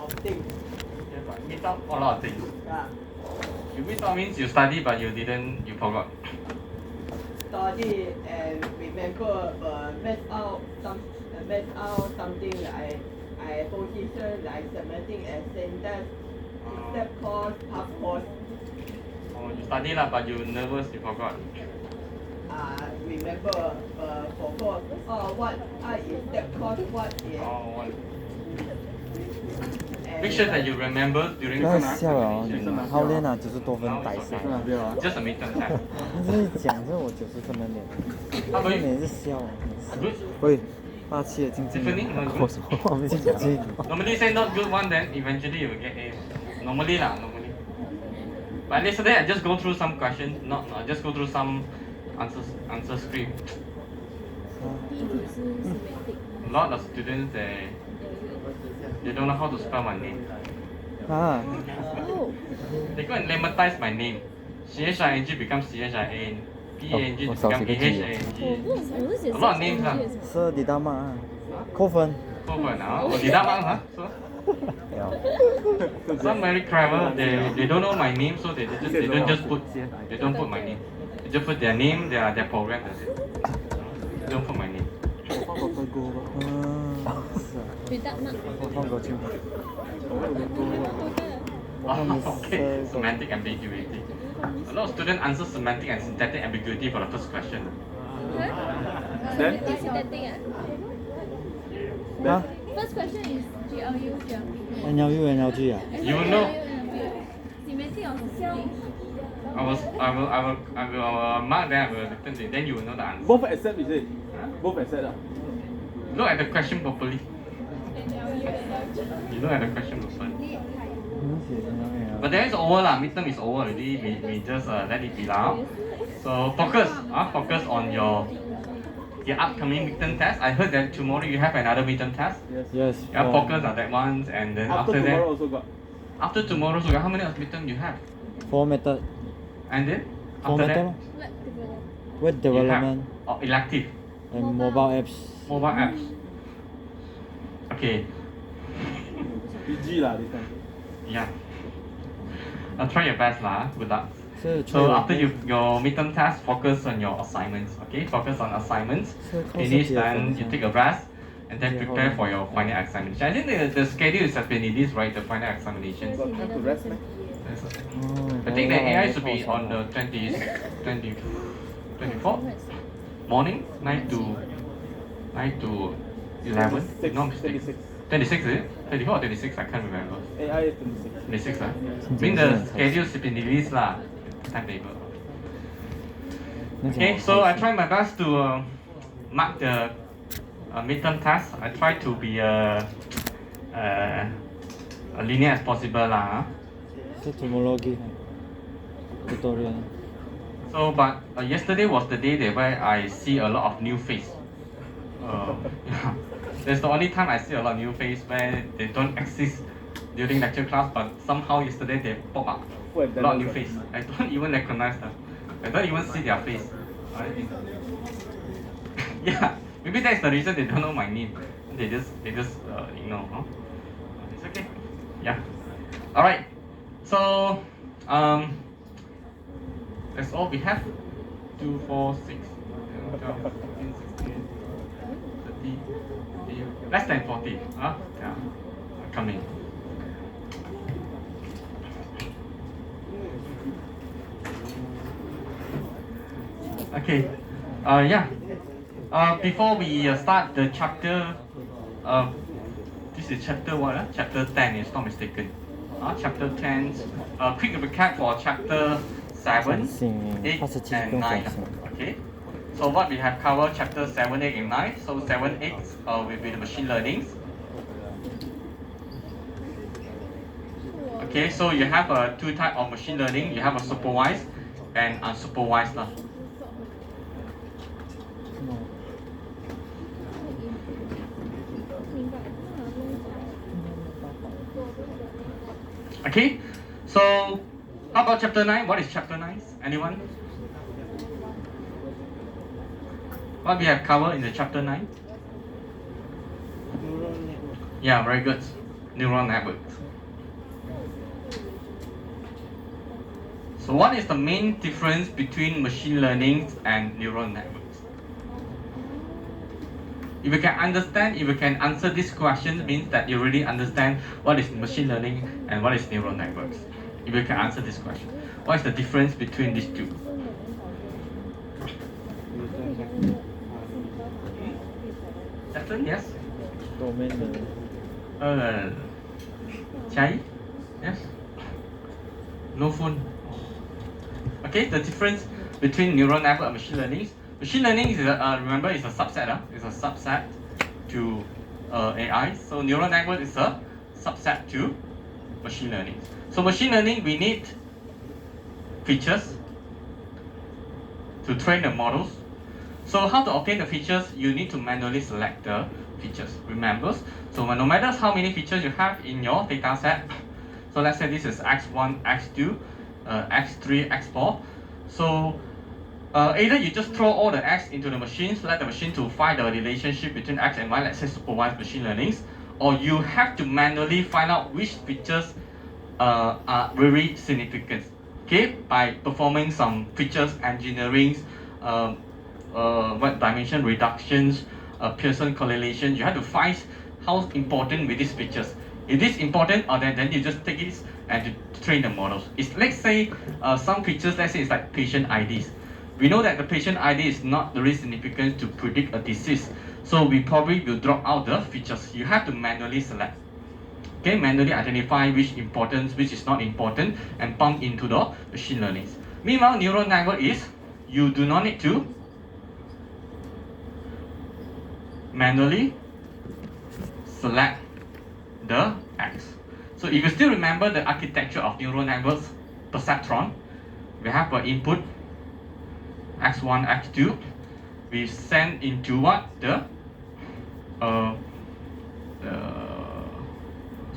of things. Yeah, but miss out a lot of things. Yeah. You miss out means you study but you forgot. Study and remember, mess out something like position, like semantic and syntax, step course, past course. Oh, you study lah, but you nervous, you forgot. Remember, forgot. What is step course? What is? Oh, what? Make sure that you remember during the 太笑了，好练啊，90多分逮杀。 Just a midterm test. 你这一讲这我90分的脸，How about 每 you? 次笑啊。 Good. 喂，霸气的晶晶。 Tiffany? 我说话没讲这个。 Normally say not good one, then eventually you will get A. Normally lah, normally. But yesterday I just go through some questions, not just go through some answer script. A lot of students they don't know how to spell my name. 啊， They go and lematize my name. CHING becomes CHIAN. PANG becomes PHANG. A lot of names lah. 是你大妈啊，扣分。扣分啊！我你大妈啊？说。Some very clever. They don't know my name, so they don't put my name. They just put their name, their program. That's it. They don't put my name. 我放过去。Okay. Semantic ambiguity. A lot of students answer semantic and syntactic ambiguity for the first question. Then? Huh? First question is GLU, GLP. NLU NLG 啊？ You will know. Semantic or syntactic? I will mark then I will return it. Then you will know the answer. Both accept, is it? Both accept. Look at the question properly. You look at the question properly. But then it's over lah. Midterm is over already. We just let it be now. So focus on your upcoming midterm test. I heard that tomorrow you have another midterm test. Yes. Yeah, focus on that one, and then after that. Tomorrow also got. After tomorrow, so how many midterm you have? 4 method. And then 4 after method. that, Web you have development elective and mobile apps. mobile apps. Okay. PG lah this time. Yeah. Try your best lah. Good luck. So So after your midterm test, focus on your assignments. Okay, focus on assignments. Finish, then you take a rest, and then prepare for your final examination. I think the schedule is has been released, right? The final examinations. Got time to rest, man. I think the AI should be on the 24th morning, 9 to 11. If not mistake. 26 is it? 24 or 26? I can't remember. AI is 26. 26 I mean the schedule should be released lah. Timetable. Okay, so I try my best to mark the midterm test. I try to be linear as possible lah. So tomorrow give tutorial. So, but yesterday was the day that where I see a lot of new face. Yeah. That's the only time I see a lot of new face where they don't exist during lecture class, but somehow yesterday they pop up. A lot of new face. I don't even recognize them. I don't even see their face. Yeah, maybe that's the reason they don't know my name. They just ignore. Huh? It's okay. Yeah. All right. So that's all we have. 2, 4, 6, 12, 14, 16, 30, 40, less than 40. Yeah, coming. Okay. Yeah. Before we start the chapter, this is chapter what? Chapter 10, if not mistaken. Chapter 10. Quick recap for chapter 7, 8, and 9. Okay. So what we have covered chapter 7, 8, and 9. So 7, 8 will be the machine learning. Okay, so you have two types of machine learning. You have a supervised and unsupervised. Okay, so how about chapter 9? What is chapter 9? Anyone? What we have covered in the chapter 9? Yeah, very good. neural networks. So what is the main difference between machine learning and neural networks? If you can understand, if you can answer this question, means that you really understand what is machine learning and what is neural networks. If you can answer this question, what is the difference between these two? Jackson, yes? Domain learning. Chai? Yes? No phone. Okay, the difference between neural network and machine learning. Machine learning is remember, is a subset. It's a subset to AI. So neural network is a subset to machine learning. So machine learning, we need features to train the models. So how to obtain the features? You need to manually select the features. Remember, so no matter how many features you have in your data set, so let's say this is x1, x2, x3, x4. So either you just throw all the x into the machine, let the machine to find the relationship between x and y, let's say supervised machine learning, or you have to manually find out which features are very significant, okay, by performing some features engineering, what dimension reductions, Pearson correlation. You have to find how important with these features. If this important, or then you just take it and to train the models. It's, let's say some features, let's say it's like patient IDs. We know that the patient ID is not very significant to predict a disease, so we probably will drop out the features. You have to manually select. Okay, manually identify which important, which is not important, and pump into the machine learning. Meanwhile, neural network is you do not need to manually select the X. So if you still remember the architecture of neural networks, perceptron, we have an input x1, x2. We send into what? The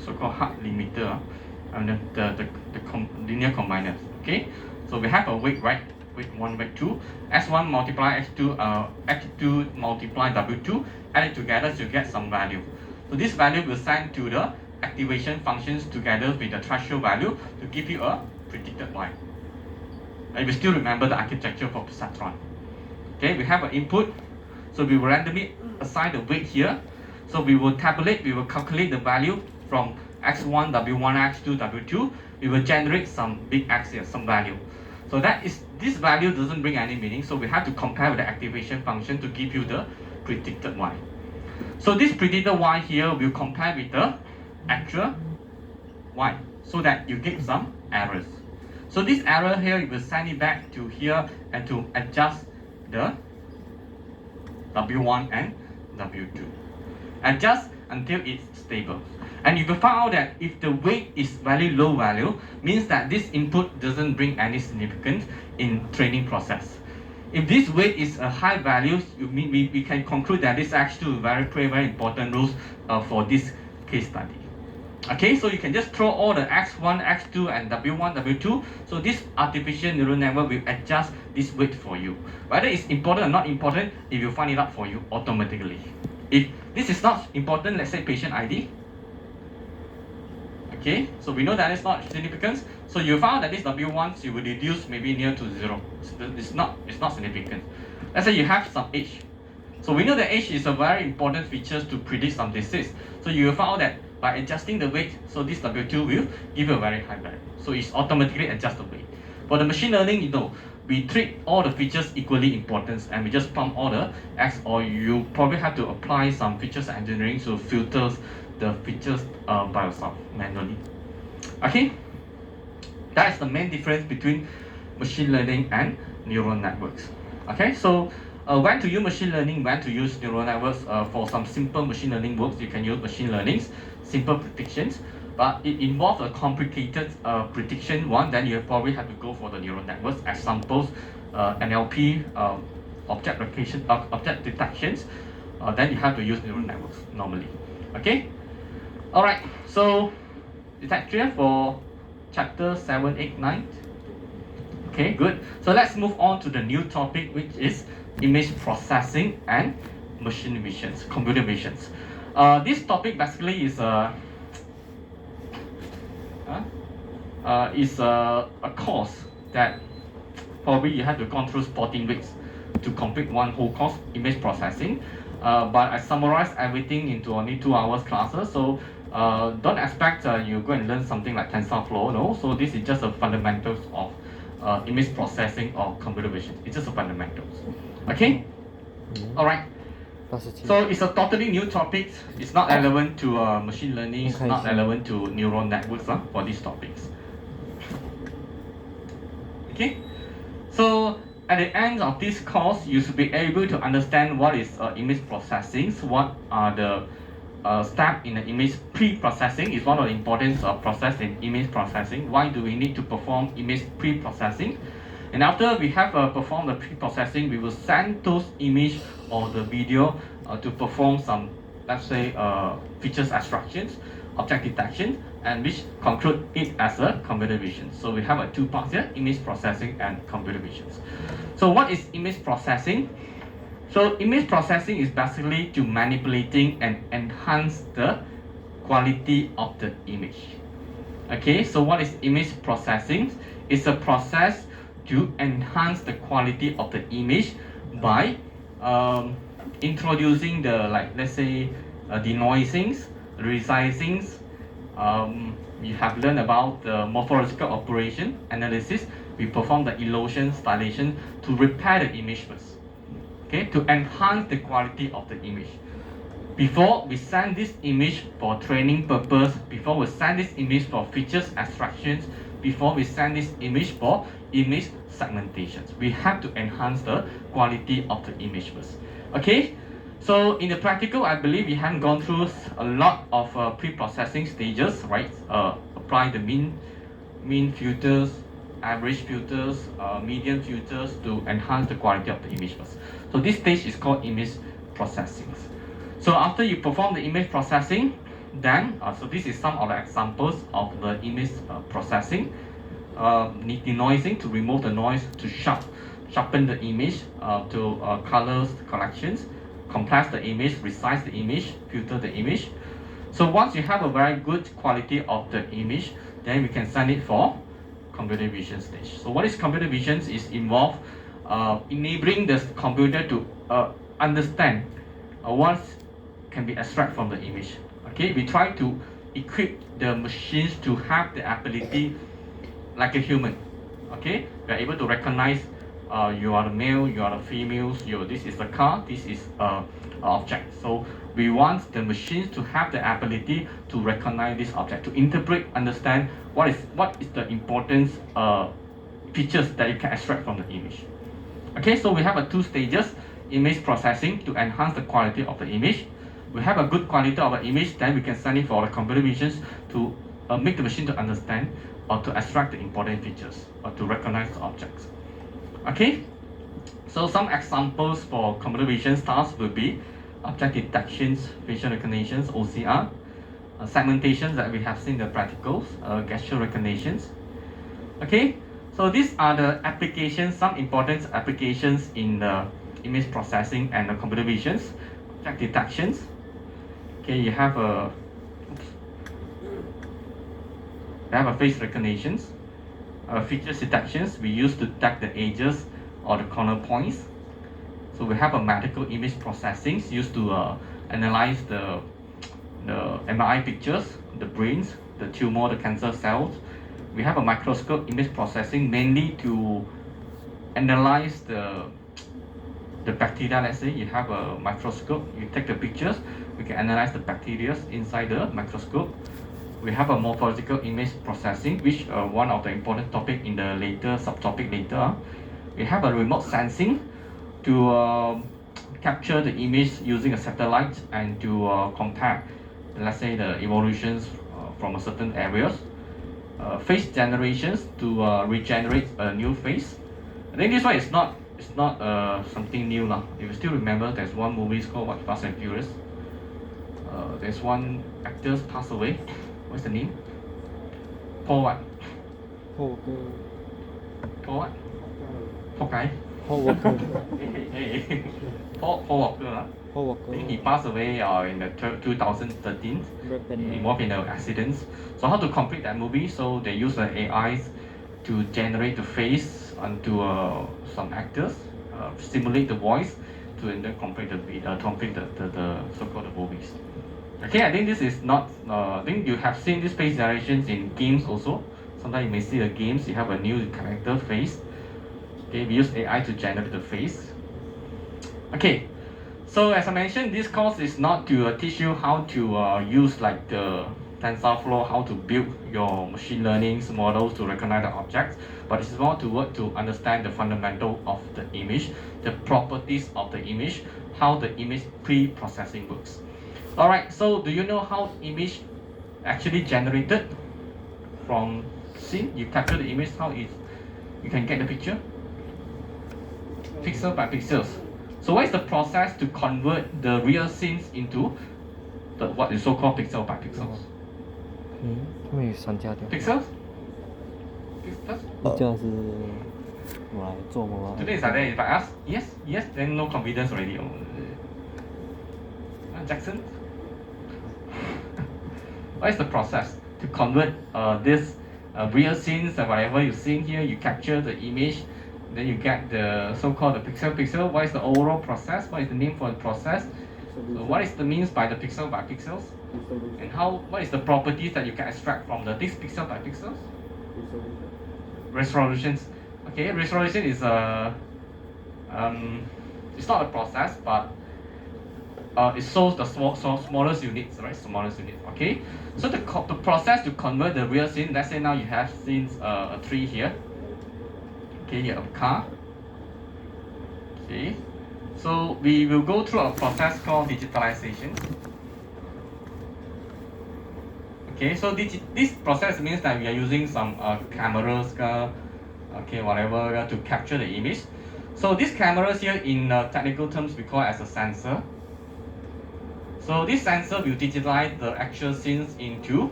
so-called hard limiter and the linear combiners. Okay, so we have a weight, right? Weight 1, weight 2. S1 multiply x2, x2 multiply w2, add it together to get some value. So this value will send to the activation functions together with the threshold value to give you a predicted y. And we still remember the architecture for perceptron. Okay, we have an input, so we will randomly assign the weight here. So we will tabulate, we will calculate the value from x1, w1, x2, w2. We will generate some big x here, some value. So that is, this value doesn't bring any meaning, so we have to compare with the activation function to give you the predicted y. So this predicted y here will compare with the actual y, so that you get some errors. So this error here, you will send it back to here and to adjust the W1 and W2. Adjust until it's stable. And you will find out that if the weight is very low value, means that this input doesn't bring any significance in training process. If this weight is a high value, we can conclude that this actually play very important roles for this case study. Okay, so you can just throw all the x1, x2, and w1, w2. So this artificial neural network will adjust this weight for you. Whether it's important or not important, it will find it out for you automatically. If this is not important, let's say patient ID. Okay, so we know that it's not significant. So you found that this w1 you will reduce maybe near to 0. It's not significant. Let's say you have some age. So we know that age is a very important feature to predict some disease. So you will find out that by adjusting the weight, so this W2 will give you a very high value. So it's automatically adjust the weight. For the machine learning, you know, we treat all the features equally important and we just pump all the X, or you probably have to apply some features engineering to filter the features by yourself manually. Okay, that is the main difference between machine learning and neural networks. Okay, so when to use machine learning, when to use neural networks. For some simple machine learning works, you can use machine learning, simple predictions. But it involves a complicated prediction one, then you probably have to go for the neural networks. Examples, NLP, object recognition, object detections. Then you have to use neural networks normally. Okay. All right. So is that clear for chapter 7, 8, 9? Okay, good. So let's move on to the new topic, which is image processing and machine visions, computer visions. This topic basically is is a course that probably you have to go through 14 weeks to complete one whole course, image processing. But I summarized everything into only 2 hours classes, so don't expect you go and learn something like TensorFlow, no. So this is just the fundamentals of image processing or computer vision. It's just the fundamentals. Okay? All right. So it's a totally new topic. It's not relevant to machine learning. It's not relevant to neural networks for these topics. Okay? So at the end of this course, you should be able to understand what is image processing, what are the steps in the image pre-processing. Is one of the important process in image processing. Why do we need to perform image pre-processing? And after we have performed the pre-processing, we will send those image or the video to perform some, let's say, features extractions, object detection, and which conclude it as a computer vision. So we have two parts here: image processing and computer visions. So what is image processing? So image processing is basically to manipulating and enhance the quality of the image. Okay, so what is image processing? It's a process to enhance the quality of the image by introducing the, like, let's say, denoisings, resizings. You have learned about the morphological operation analysis. We perform the illusion, stylization to repair the image first. Okay, to enhance the quality of the image. Before we send this image for training purpose, before we send this image for features extractions, before we send this image for image segmentations, we have to enhance the quality of the image first. Okay, so in the practical, I believe we haven't gone through a lot of pre-processing stages, right? Apply the mean filters, average filters, median filters to enhance the quality of the image first. So this stage is called image processing. So after you perform the image processing, then so this is some of the examples of the image processing. Denoising to remove the noise, to sharpen the image, to colors collections, compress the image, resize the image, filter the image. So once you have a very good quality of the image, then we can send it for computer vision stage. So what is computer vision? Is involve enabling the computer to understand what can be extracted from the image. Okay, we try to equip the machines to have the ability like a human. Okay, we are able to recognize you are the male, you are the females, this is the car, this is a object. So we want the machines to have the ability to recognize this object, to interpret, understand what is the important features that you can extract from the image. Okay, so we have two stages: image processing to enhance the quality of the image. We have a good quality of the image, then we can send it for the computer visions to make the machine to understand or to extract the important features or to recognize the objects. Okay, so some examples for computer vision tasks will be object detections, facial recognitions, OCR, segmentations that we have seen the practicals, gesture recognitions. Okay, so these are the applications, some important applications in the image processing and the computer visions. Object detections. Okay, you have a face recognitions, features detections. We use to detect the edges or the corner points. So we have a medical image processing used to analyze the MRI pictures, the brains, the tumor, the cancer cells. We have a microscope image processing mainly to analyze the bacteria. Let's say you have a microscope, you take the pictures, we can analyze the bacteria inside the microscope. We have a morphological image processing, which one of the important topic in the later subtopic later. We have a remote sensing to capture the image using a satellite and to compare, let's say, the evolutions from a certain areas. Face generations to regenerate a new face. I think this one is not something new now. If you still remember, there's one movie called Fast and Furious. There's one actor passed away. What's the name? Paul what? Paul what? Paul guy. Hall worker. Hey, Paul Walker. Hall I think worker. he passed away in the 2013, Black Panther. involved in an accident. So how to complete that movie? So they use the AIs to generate the face onto some actors, simulate the voice to then complete the so-called movies. Okay, I think this is not. I think you have seen this face generations in games also. Sometimes you may see the games. You have a new character face. Okay, we use AI to generate the face. Okay, so as I mentioned, this course is not to teach you how to use like the TensorFlow, how to build your machine learning models to recognize the objects, but it's more to work to understand the fundamental of the image, the properties of the image, how the image pre-processing works. All right, so do you know how image actually generated from scene? You capture the image, how you can get the picture? Pixel by pixels. So what is the process to convert the real scenes into what is so-called pixel by pixels? 他们有删加掉。 Pixels? Pixels? 一家是我来做吗 Today is like that. If I ask yes, then no confidence already. Jackson? What is the process to convert this real scenes and whatever you see here? You capture the image, then you get the so-called the pixel. What is the overall process? What is the name for the process? So what is the means by the pixel by pixels? And what is the properties that you can extract from this pixel by pixels? Resolutions. Okay, resolution is it's not a process, but it shows the smallest units, right? Smallest units. Okay, so the process to convert the real scene. Let's say now you have scenes a tree here. Okay, you have a car. Okay, so we will go through a process called digitalization. Okay, so this process means that we are using some cameras, okay, whatever, to capture the image. So these cameras here, in technical terms, we call it as a sensor. So this sensor will digitalize the actual scenes into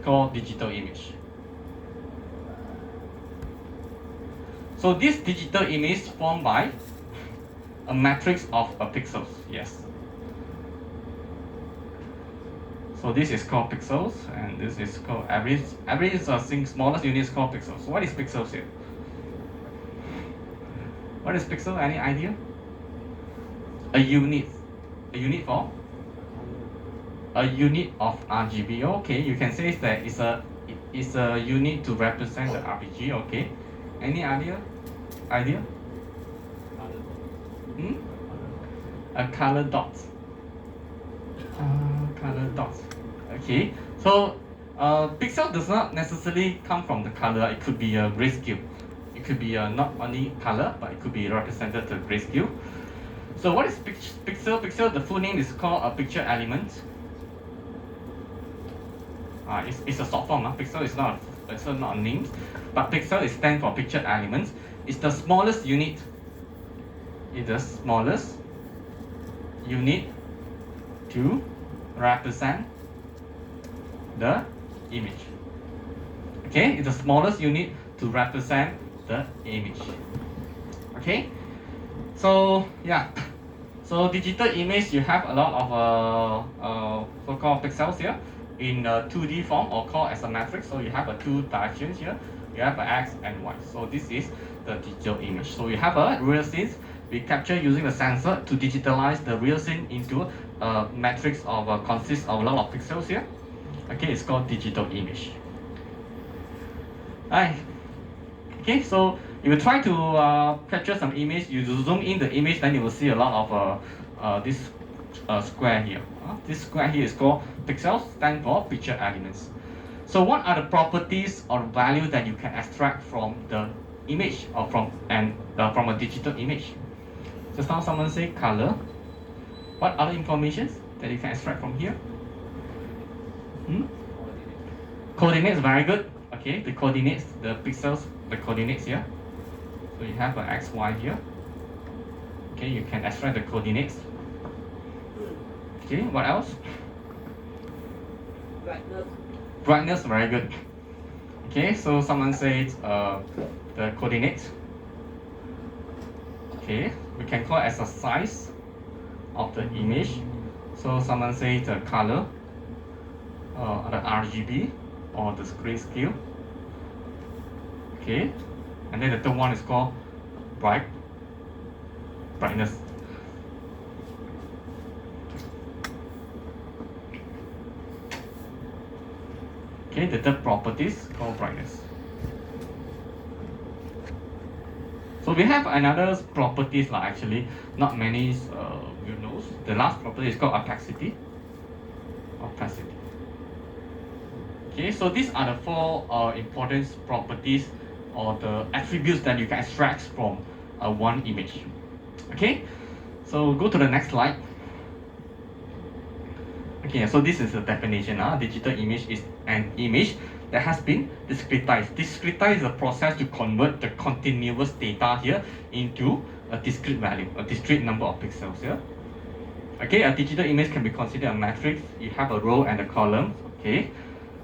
called digital image. So this digital image formed by a matrix of pixels. Yes. So this is called pixels, and this is called average. Average is smallest unit is called pixels. So what is pixels here? What is pixel? Any idea? A unit. A unit for? A unit of RGB. Okay, you can say that it's a unit to represent the RGB. Okay. Any idea? Idea? A color dot. Color dots. Okay, so pixel does not necessarily come from the color. It could be a grayscale. It could be not only color, but it could be represented to grayscale. So what is pixel? Pixel, the full name is called a picture element. It's a short form. Pixel is not a name, but pixel is stand for picture elements. It's the smallest unit. It's the smallest unit to represent the image. Okay, it's the smallest unit to represent the image. Okay, so yeah, so digital image, you have a lot of so-called pixels here in 2D form, or called as a matrix. So you have two directions here. You have X and Y. So this is the digital image. So you have a real scene. We capture using the sensor to digitalize the real scene into a matrix of consists of a lot of pixels here. Okay, it's called digital image. Alright. Okay, so if you try to capture some image, you zoom in the image, then you will see a lot of this square here. This square here is called pixels, stand for picture elements. So what are the properties or value that you can extract from the image, or from a digital image? Just now someone say color. What other information that you can extract from here? Coordinates, very good. Okay, the coordinates, the pixels, the coordinates here. So you have an X, Y here. Okay, you can extract the coordinates. Okay, what else? Brightness. Brightness, very good. Okay, so someone says the coordinates. Okay, we can call it as a size of the image. So someone say the color, the RGB or the grayscale. Okay, and then the third one is called brightness. Okay, the third property is called brightness. So we have another properties like actually not many you know. The last property is called opacity. Opacity. Okay, so these are the four important properties or the attributes that you can extract from one image. Okay, so go to the next slide. Okay, so this is the definition. Digital image is an image that has been discretized. Discretized is a process to convert the continuous data here into a discrete value, a discrete number of pixels here. Okay, a digital image can be considered a matrix. You have a row and a column. Okay,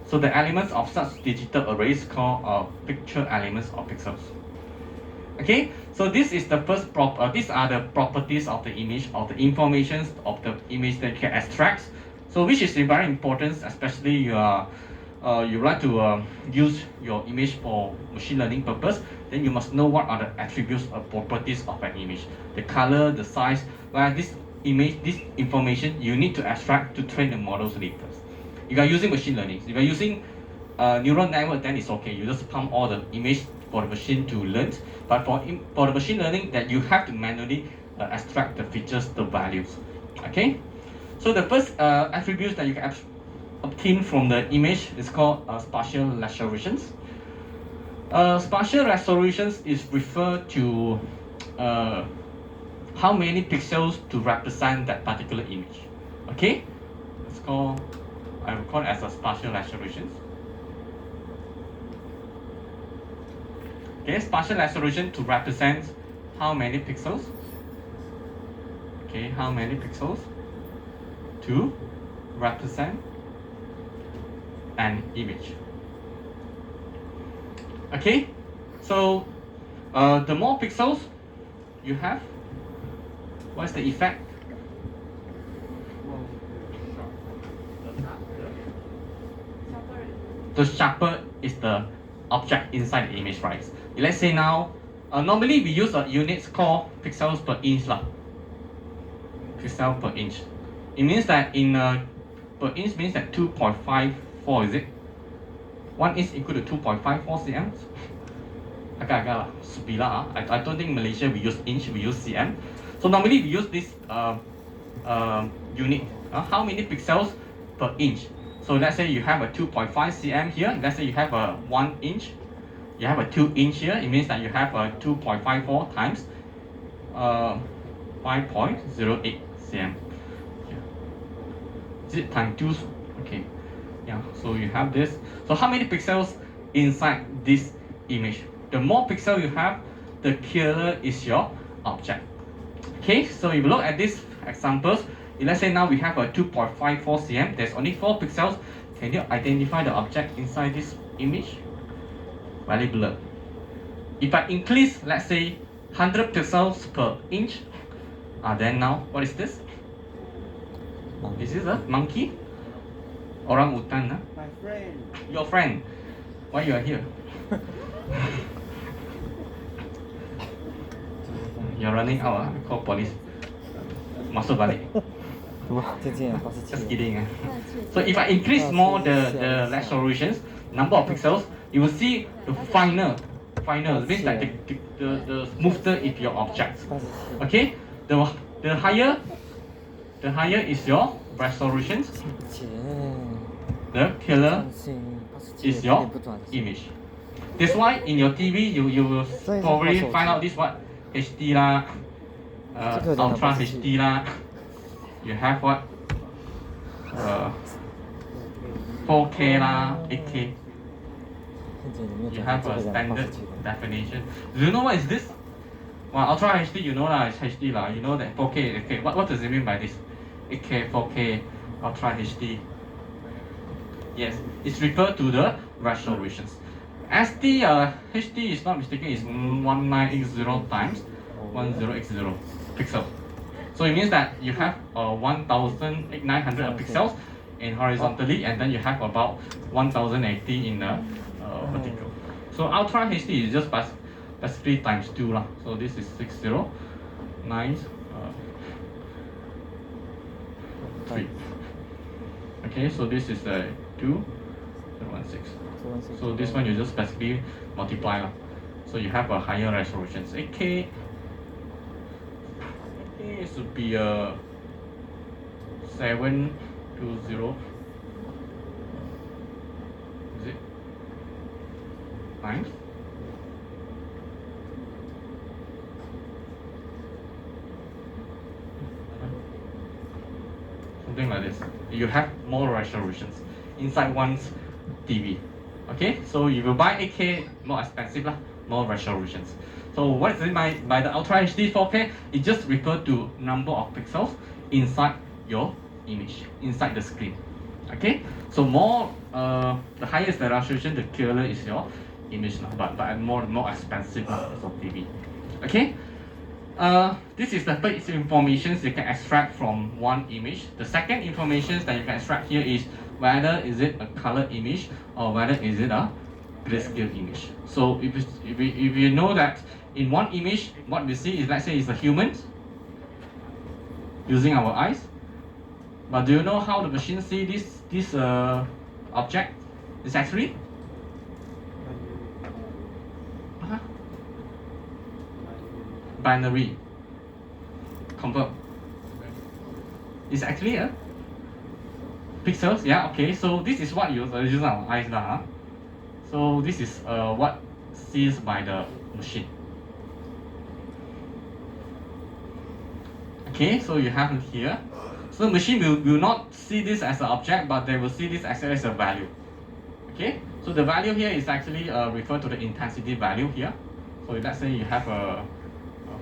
so the elements of such digital arrays called picture elements or pixels. Okay, so this is the first these are the properties of the image, or the information of the image that you can extract. So which is very important, especially you like to use your image for machine learning purpose. Then you must know what are the attributes or properties of an image, the color, the size. Where this image, this information you need to extract to train the models later. If you are using machine learning, if you are using neural network, then it's okay. You just pump all the image for the machine to learn. But for the machine learning, that you have to manually extract the features, the values. Okay. So the first attributes that you can obtain from the image is called spatial resolutions. Spatial resolutions is referred to how many pixels to represent that particular image. Okay, I will call it as a spatial resolutions. Okay, spatial resolution to represent how many pixels. Okay, how many pixels to represent an image. Okay, so the more pixels you have, what's the effect? The sharper is the object inside the image, right? Let's say now, normally we use a unit called pixels per inch lah. Pixel per inch. It means that in per inch means that 2.54, is it? 1 inch equal to 2.54 cm. I don't think Malaysia we use inch, we use cm. So normally we use this unit. How many pixels per inch? So let's say you have a 2.5 cm here. Let's say you have a 1 inch. You have a 2 inch here. It means that you have a 2.54 times 5.08 cm. Is it times 2? Okay. Yeah. So you have this. So how many pixels inside this image? The more pixel you have, the clearer is your object. Okay. So if you look at these examples, let's say now we have a 2.54 cm. There's only 4 pixels. Can you identify the object inside this image? Very blurred. If I increase, let's say 100 pixels per inch, then now what is this? This is a monkey? Orangutan, huh? My friend. Your friend. Why you are here? You're running out, call police. Masuk balik. Just kidding. So if I increase more the resolutions, number of pixels, you will see the finer. Means that the smoother is your object. Okay? The higher is your resolutions, the clearer is your image. That's why in your TV you will probably find out this what HD lah, Ultra HD lah. You have what 4K lah, 8K. You have a standard definition. Do you know what is this? Well, Ultra HD, you know lah, it's HD lah. You know that 4K. Okay, what does it mean by this? 8K, 4K, Ultra HD. Yes, it's referred to the resolutions. SD HD is not mistaken, is 1980 times 1080 pixels. So it means that you have 1900 pixels in horizontally, and then you have about 1080 in the vertical. So Ultra HD is just basically times 2 lah. So this is 60, 9, 3. Okay, so this is 2, 16. So this one you just basically multiply lah. So you have a higher resolution. 8K should be 720. Is it? Times? Something like this. You have more resolutions inside one's TV. Okay, so if you buy 8K, more expensive lah, more resolutions. So what is it by the Ultra HD 4K? It just refers to number of pixels inside your image, inside the screen. Okay, so more the highest the resolution, the clearer is your image now, but more expensive for TV. Okay, this is the first information you can extract from one image. The second information that you can extract here is whether is it a color image or whether is it a grayscale image. So if you know that in one image, what we see is, let's say, it's a human using our eyes. But do you know how the machine see this object? It's actually binary. Convert. It's actually a pixels. Yeah. Okay. So this is what you use our eyes lah. So this is what sees by the machine. Okay, so you have it here. So the machine will not see this as an object, but they will see this as a value. Okay, so the value here is actually referred to the intensity value here. So let's say you have a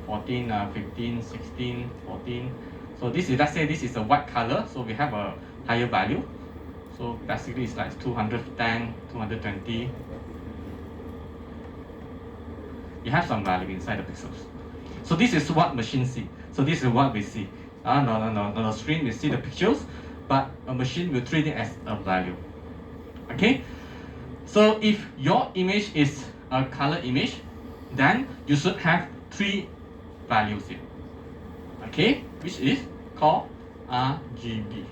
14, 15, 16, 14. So this is, let's say this is a white color, so we have a higher value. So basically it's like 210, 220. You have some value inside the pixels. So this is what machine see. So this is what we see. No, the screen will see the pixels, but a machine will treat it as a value. Okay? So if your image is a color image, then you should have 3 values here. Okay? Which is called RGB.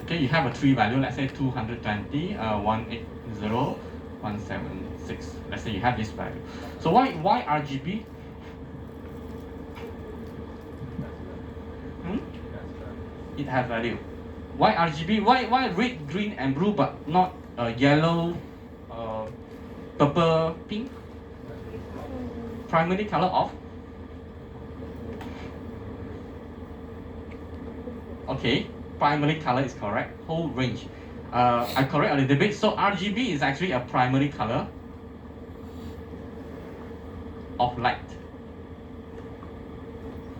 Okay, you have a 3 value, let's say 220, 180, 176. Let's say you have this value. So why RGB? It has value. Why RGB? Why red, green, and blue, but not yellow, purple, pink? Primary color of. Okay, primary color is correct. Whole range. I correct a little bit. So RGB is actually a primary color of light.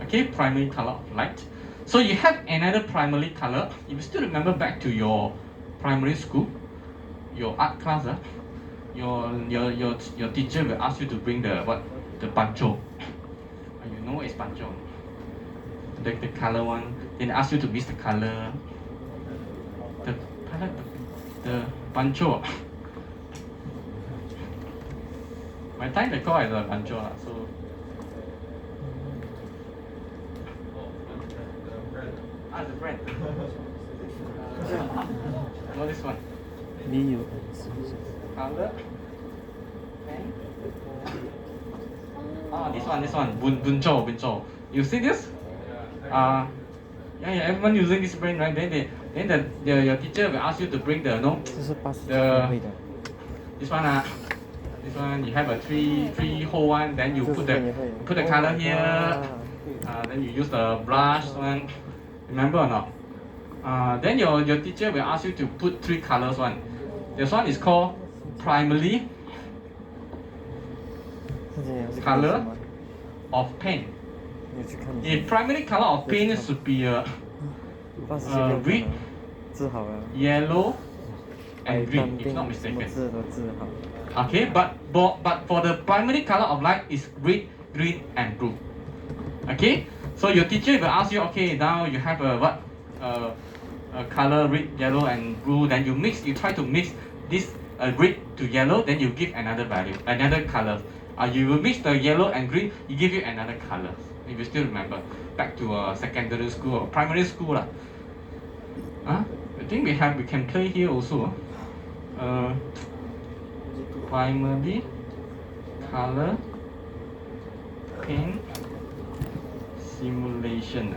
Okay, primary color of light. So you have another primary color. If you still remember back to your primary school, your art class, your teacher will ask you to bring the banjo. You know what is banjo? The color one. Then ask you to mix the color. The banjo. My time they call it the banjo. So. The brand. No, this one. Color. Pen. This one. Bunjo. You see this? Yeah, everyone using this brand, right? Then your teacher will ask you to bring this one. This one you have a three hole one. Then you put the color here. Then you use the brush one. Remember or not? Then your teacher will ask you to put 3 colors one. This one is called primary color of paint. The primary color of paint should be red, yellow, and green, if not mistaken. Okay, but for the primary color of light is red, green, and blue. Okay, so your teacher will ask you, okay, now you have a what? A color red, yellow, and blue. Then you mix. You try to mix this red to yellow. Then you give another value, another color. You will mix the yellow and green. You give you another color. If you still remember, back to secondary school or primary school lah. I think we can play here also. Primary color paint simulation.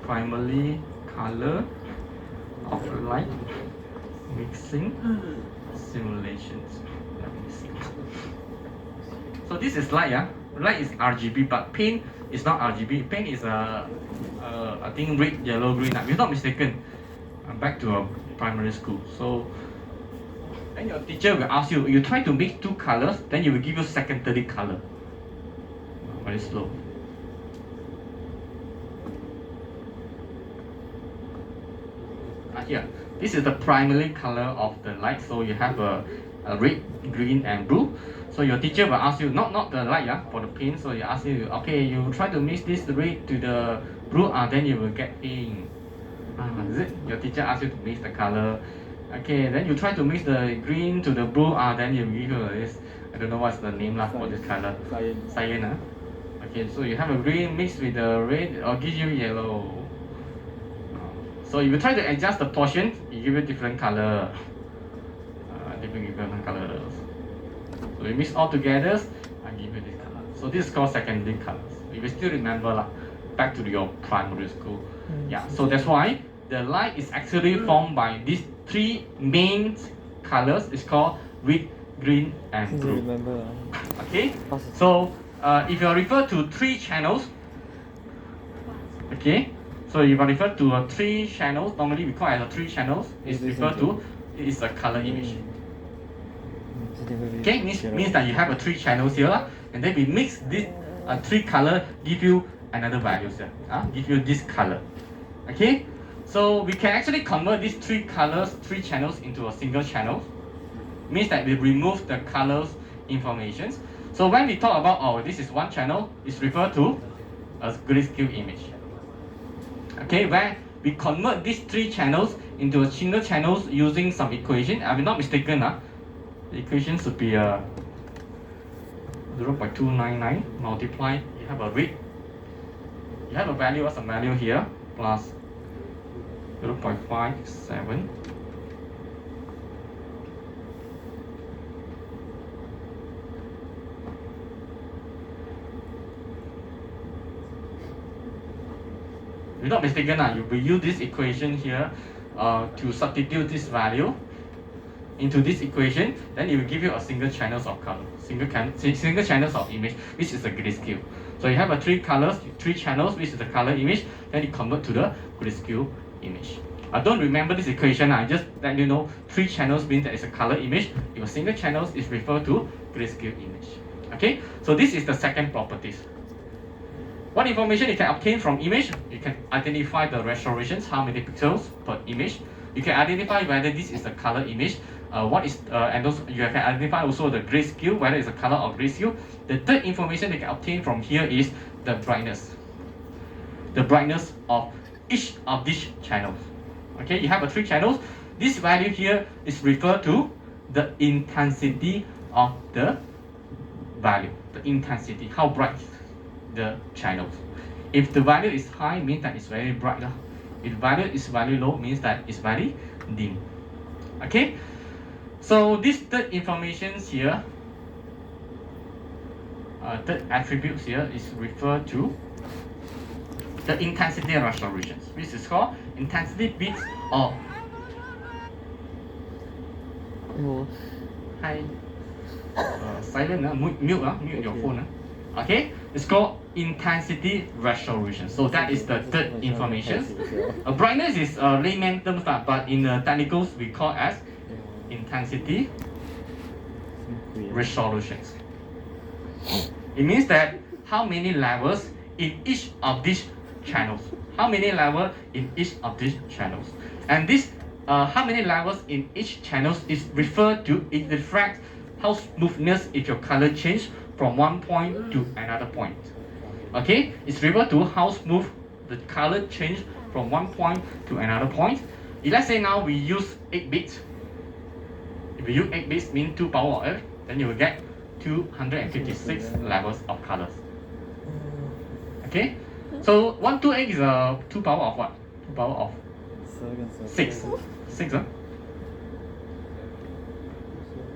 Primary color of light mixing simulations. Let me see. So this is light, yeah. Light is RGB, but paint is not RGB. Paint is I think red, yellow, green. If not mistaken, I'm back to primary school. So then your teacher will ask you. You try to mix two colors, then you will give you secondary color. Very slow. Here, this is the primary color of the light. So you have a red, green, and blue. So your teacher will ask you, not the light, yeah, for the paint. So you ask you, okay, you try to mix this red to the blue, then you will get pink. Is it? Your teacher asks you to mix the color. Okay, then you try to mix the green to the blue, then you give you this. I don't know what's the name lah for this color. Cyan. Okay, so you have a green mixed with the red, or gives you yellow. So if you try to adjust the portion, you give it different color. Different colors. So you mix all together, I give you this color. So this is called secondary colors. If you still remember lah, back to your primary school. Yeah. So that's why the light is actually formed by these three main colors. It's called red, green, and blue. Okay. So if you refer to three channels, okay. So if I refer to three channels, normally we call it three channels. It's referred to is a color image. Okay, means that you have three channels here, and then we mix this three color, give you another value here. Give you this color. Okay, so we can actually convert these three colors, three channels into a single channel. Means that we remove the colors informations. So when we talk about this is one channel, it's referred to as grayscale image. Okay, where we convert these three channels into a single channels using some equation. I'm not mistaken, the equation should be 0.299 multiply. You have a red. You have a value. What's the value here? Plus 0.57. You're not mistaken, you will use this equation here to substitute this value into this equation. Then it will give you a single channels of color, single channels of image, which is a grayscale. So you have three colors, three channels, which is the color image. Then you convert to the grayscale image. I don't remember this equation. I just let you know three channels means that it's a color image. If a single channels is referred to grayscale image. Okay, so this is the second properties. What information you can obtain from image? You can identify the resolutions, how many pixels per image. You can identify whether this is a color image. And also you can identify also the grayscale, whether it's a color or grayscale. The third information you can obtain from here is the brightness. The brightness of each of these channels. Okay, you have three channels. This value here is referred to the intensity of the value. The intensity, how bright the channels. If the value is high, means that it's very bright. If value is very low, means that it's very dim. Okay, so this third information here, third attributes here is referred to the intensity resolutions, which is called intensity bits of. Hi. Silent. Mute your phone. Okay, it's called intensity resolution. So that is the third information. Brightness is layman terms, but in technicals we call as intensity resolutions. It means that how many levels in each of these channels. How many levels in each of these channels. And this how many levels in each channels is referred to, it reflects how smoothness is your color change from one point to another point. Okay, it's referred to how smooth the color change from one point to another point. If let's say now we use 8 bits. If you use 8 bits mean 2 power of 8, then you will get 256 levels of colors. Okay, so 128 is a 2 power of what? 2 power of 6. 6, huh?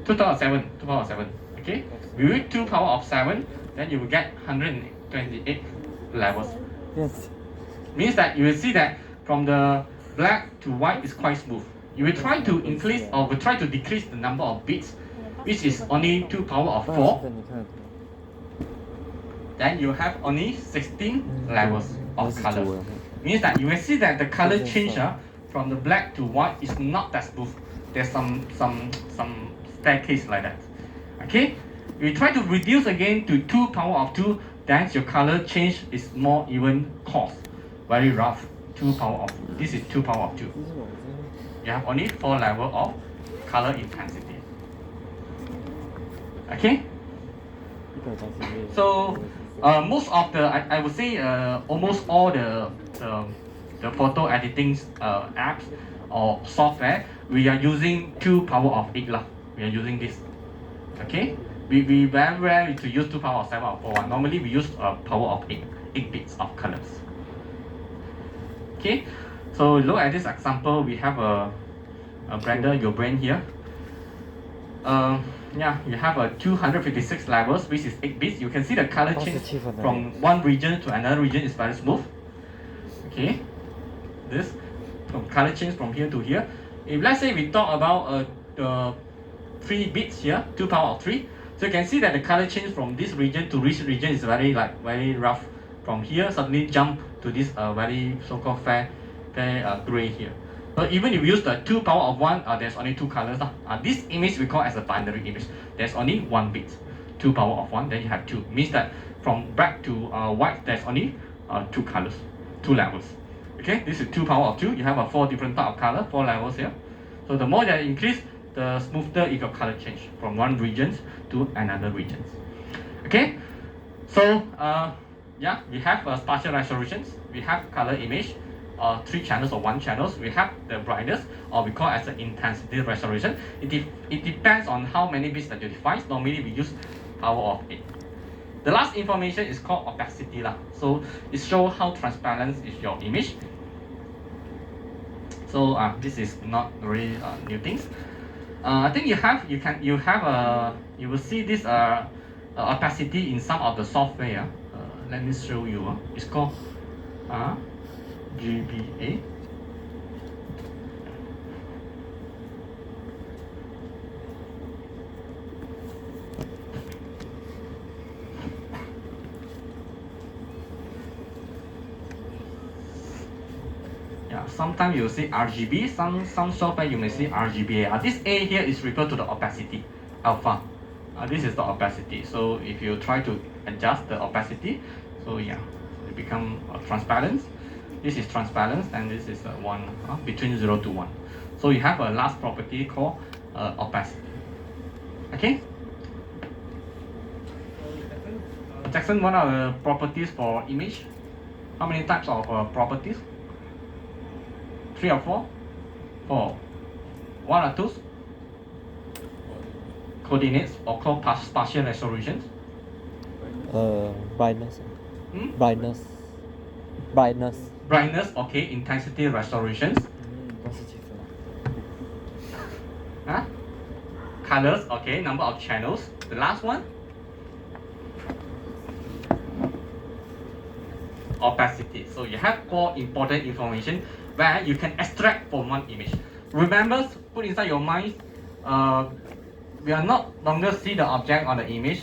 2 power of 7. 2 power of 7. Okay, we use 2 power of 7, then you will get 128 levels. Yes. Means that you will see that from the black to white is quite smooth. You will try to increase or will try to decrease the number of bits, which is only 2 power of 4. Then you have only 16 levels of color. Means that you will see that the color change from the black to white is not that smooth. There's some staircase like that. Okay, you try to reduce again to 2 power of 2, then your color change is more even coarse, very rough. 2 power of, this is 2 power of 2. You have only 4 level of color intensity. Okay, so most of the I would say almost all the photo editing apps or software, we are using 2 power of 8 lah. We are using this. Okay, we very rare to use 2 power of 7 or 4. Normally we use power of 8 bits of colors. Okay, so look at this example. We have a blender your brain here. Yeah, you have a 256 levels, which is 8 bits. You can see the color change from one region to another region is very smooth. Okay, this from color change from here to here. If let's say we talk about the 3 bits here, 2 power of 3, so you can see that the color change from this region to this region is very rough. From here suddenly jump to this very so-called fair gray here. But even if you use the 2 power of 1, there's only 2 colors. This image we call as a binary image. There's only 1 bit. 2 power of 1, then you have 2. Means that from black to white, there's only 2 colors, 2 levels. Okay, this is 2 power of 2. You have a 4 different type of color, 4 levels here. So the more that you increase, the smoother is your color change from one region to another region. Okay, so yeah, we have spatial resolutions. We have color image, 3 channels or 1 channels. We have the brightness, or we call as the intensity resolution. It depends on how many bits that you define. Normally we use power of 8. The last information is called opacity lah. So it shows how transparent is your image. So this is not really new things. I think you will see this opacity in some of the software. Let me show you. It's called GBA. Yeah, sometimes you see RGB. Some software you may see RGBA. This A here is referred to the opacity, alpha. This is the opacity. So if you try to adjust the opacity, so yeah, it become transparent. This is transparent, and this is one between 0 to 1. So you have a last property called opacity. Okay. Jackson, what are the properties for image? How many types of properties? 3 or 4? 4. What are those? Coordinates or called spatial resolutions? Brightness. Hmm? Brightness. Brightness, okay. Intensity resolutions. Huh? Colors, okay. Number of channels. The last one? Opacity. So you have 4 important information where you can extract from one image. Remember, put inside your mind, we are not longer see the object on the image.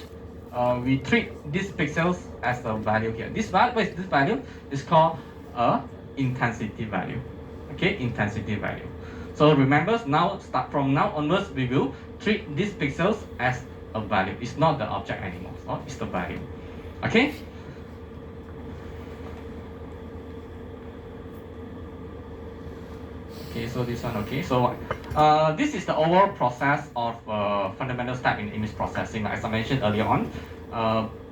We treat these pixels as a value here. This value, what is this value? It's called intensity value. Okay, intensity value. So remember, from now onwards, we will treat these pixels as a value. It's not the object anymore. So it's the value. Okay. Okay, so this one, okay. So this is the overall process of fundamental step in image processing. As I mentioned earlier on,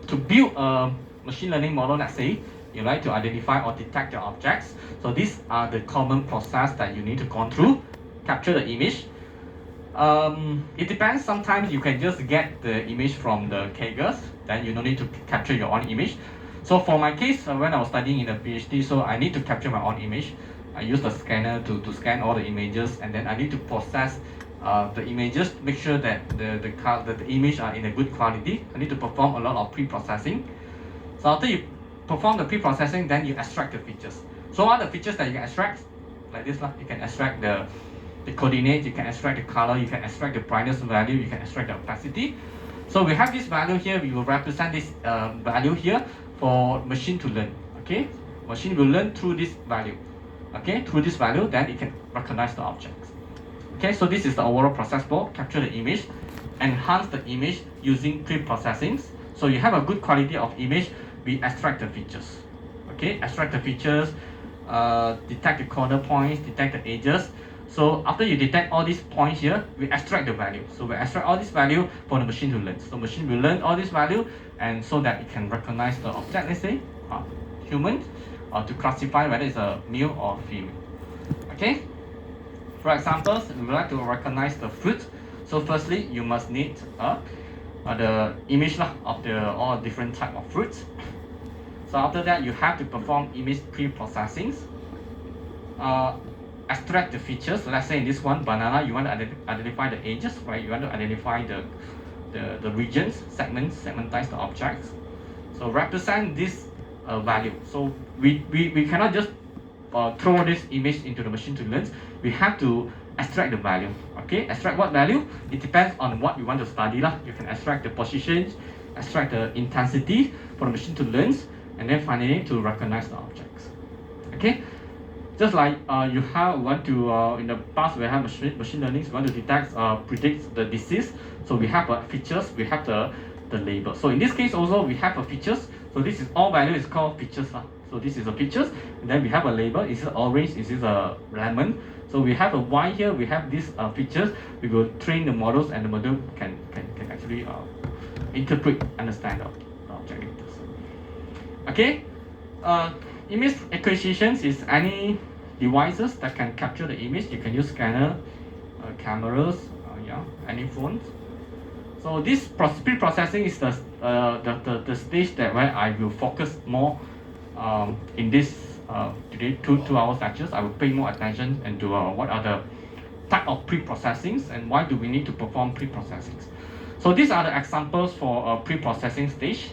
to build a machine learning model, let's say, you like to identify or detect the objects. So these are the common process that you need to go through, capture the image. It depends. Sometimes you can just get the image from the Kaggle, then you don't need to capture your own image. So for my case, when I was studying in a PhD, so I need to capture my own image. I use the scanner to scan all the images, and then I need to process the images, make sure that the image are in a good quality. I need to perform a lot of pre-processing. So after you perform the pre-processing, then you extract the features. So what are the features that you can extract? Like this, you can extract the coordinate, you can extract the color, you can extract the brightness value, you can extract the opacity. So we have this value here, we will represent this value here for machine to learn. Okay, machine will learn through this value. Okay, through this value, then it can recognize the objects. Okay, so this is the overall process for capture the image, enhance the image using pre-processing. So you have a good quality of image, we extract the features. Okay, extract the features, detect the corner points, detect the edges. So after you detect all these points here, we extract the value. So we extract all this value for the machine to learn. So machine will learn all this value, and so that it can recognize the object, let's say, human, or to classify whether it's a male or female. Okay. For example, we would like to recognize the fruit. So firstly, you must need the image of the all different type of fruits. So after that, you have to perform image pre-processing. Extract the features. Let's say in this one, banana, you want to identify the edges, right? You want to identify the regions, segmentize the objects. So represent this value. So we cannot just throw this image into the machine to learn. We have to extract the value. Okay, extract what value? It depends on what you want to study You can extract the positions, extract the intensity for the machine to learn, and then finally to recognize the objects. Okay. Just like you want to in the past we have machine learning, we want to detect predict the disease. So we have features, we have the label. So in this case also we have a features. So this is all value is called features. So this is a features, and then we have a label. Is it orange? Is it a lemon? So we have a Y here. We have these features. We will train the models, and the model can actually interpret, understand the object. Okay. Image acquisitions is any devices that can capture the image. You can use scanner, cameras, any phones. So this pre-processing is the stage that where I will focus more in this today 2 hours lectures. I will pay more attention into what are the type of pre-processings and why do we need to perform pre-processings. So these are the examples for a pre-processing stage.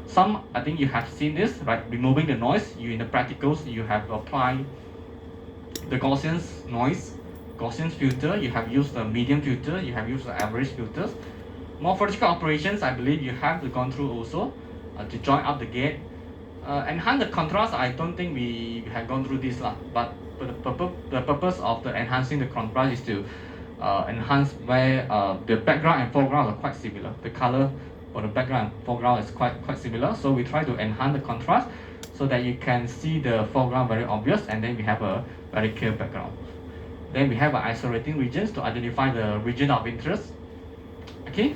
Some, I think you have seen this, right? Removing the noise. You in the practicals, you have applied the Gaussian noise, Gaussian filter. You have used the median filter. You have used the average filters. Morphological operations, I believe you have gone through also to join up the gate. Enhance the contrast. I don't think we have gone through this but the purpose of the enhancing the contrast is to enhance where the background and foreground are quite similar. The color for the background and foreground is quite similar. So we try to enhance the contrast so that you can see the foreground very obvious, and then we have a very clear background. Then we have isolating regions to identify the region of interest. Okay.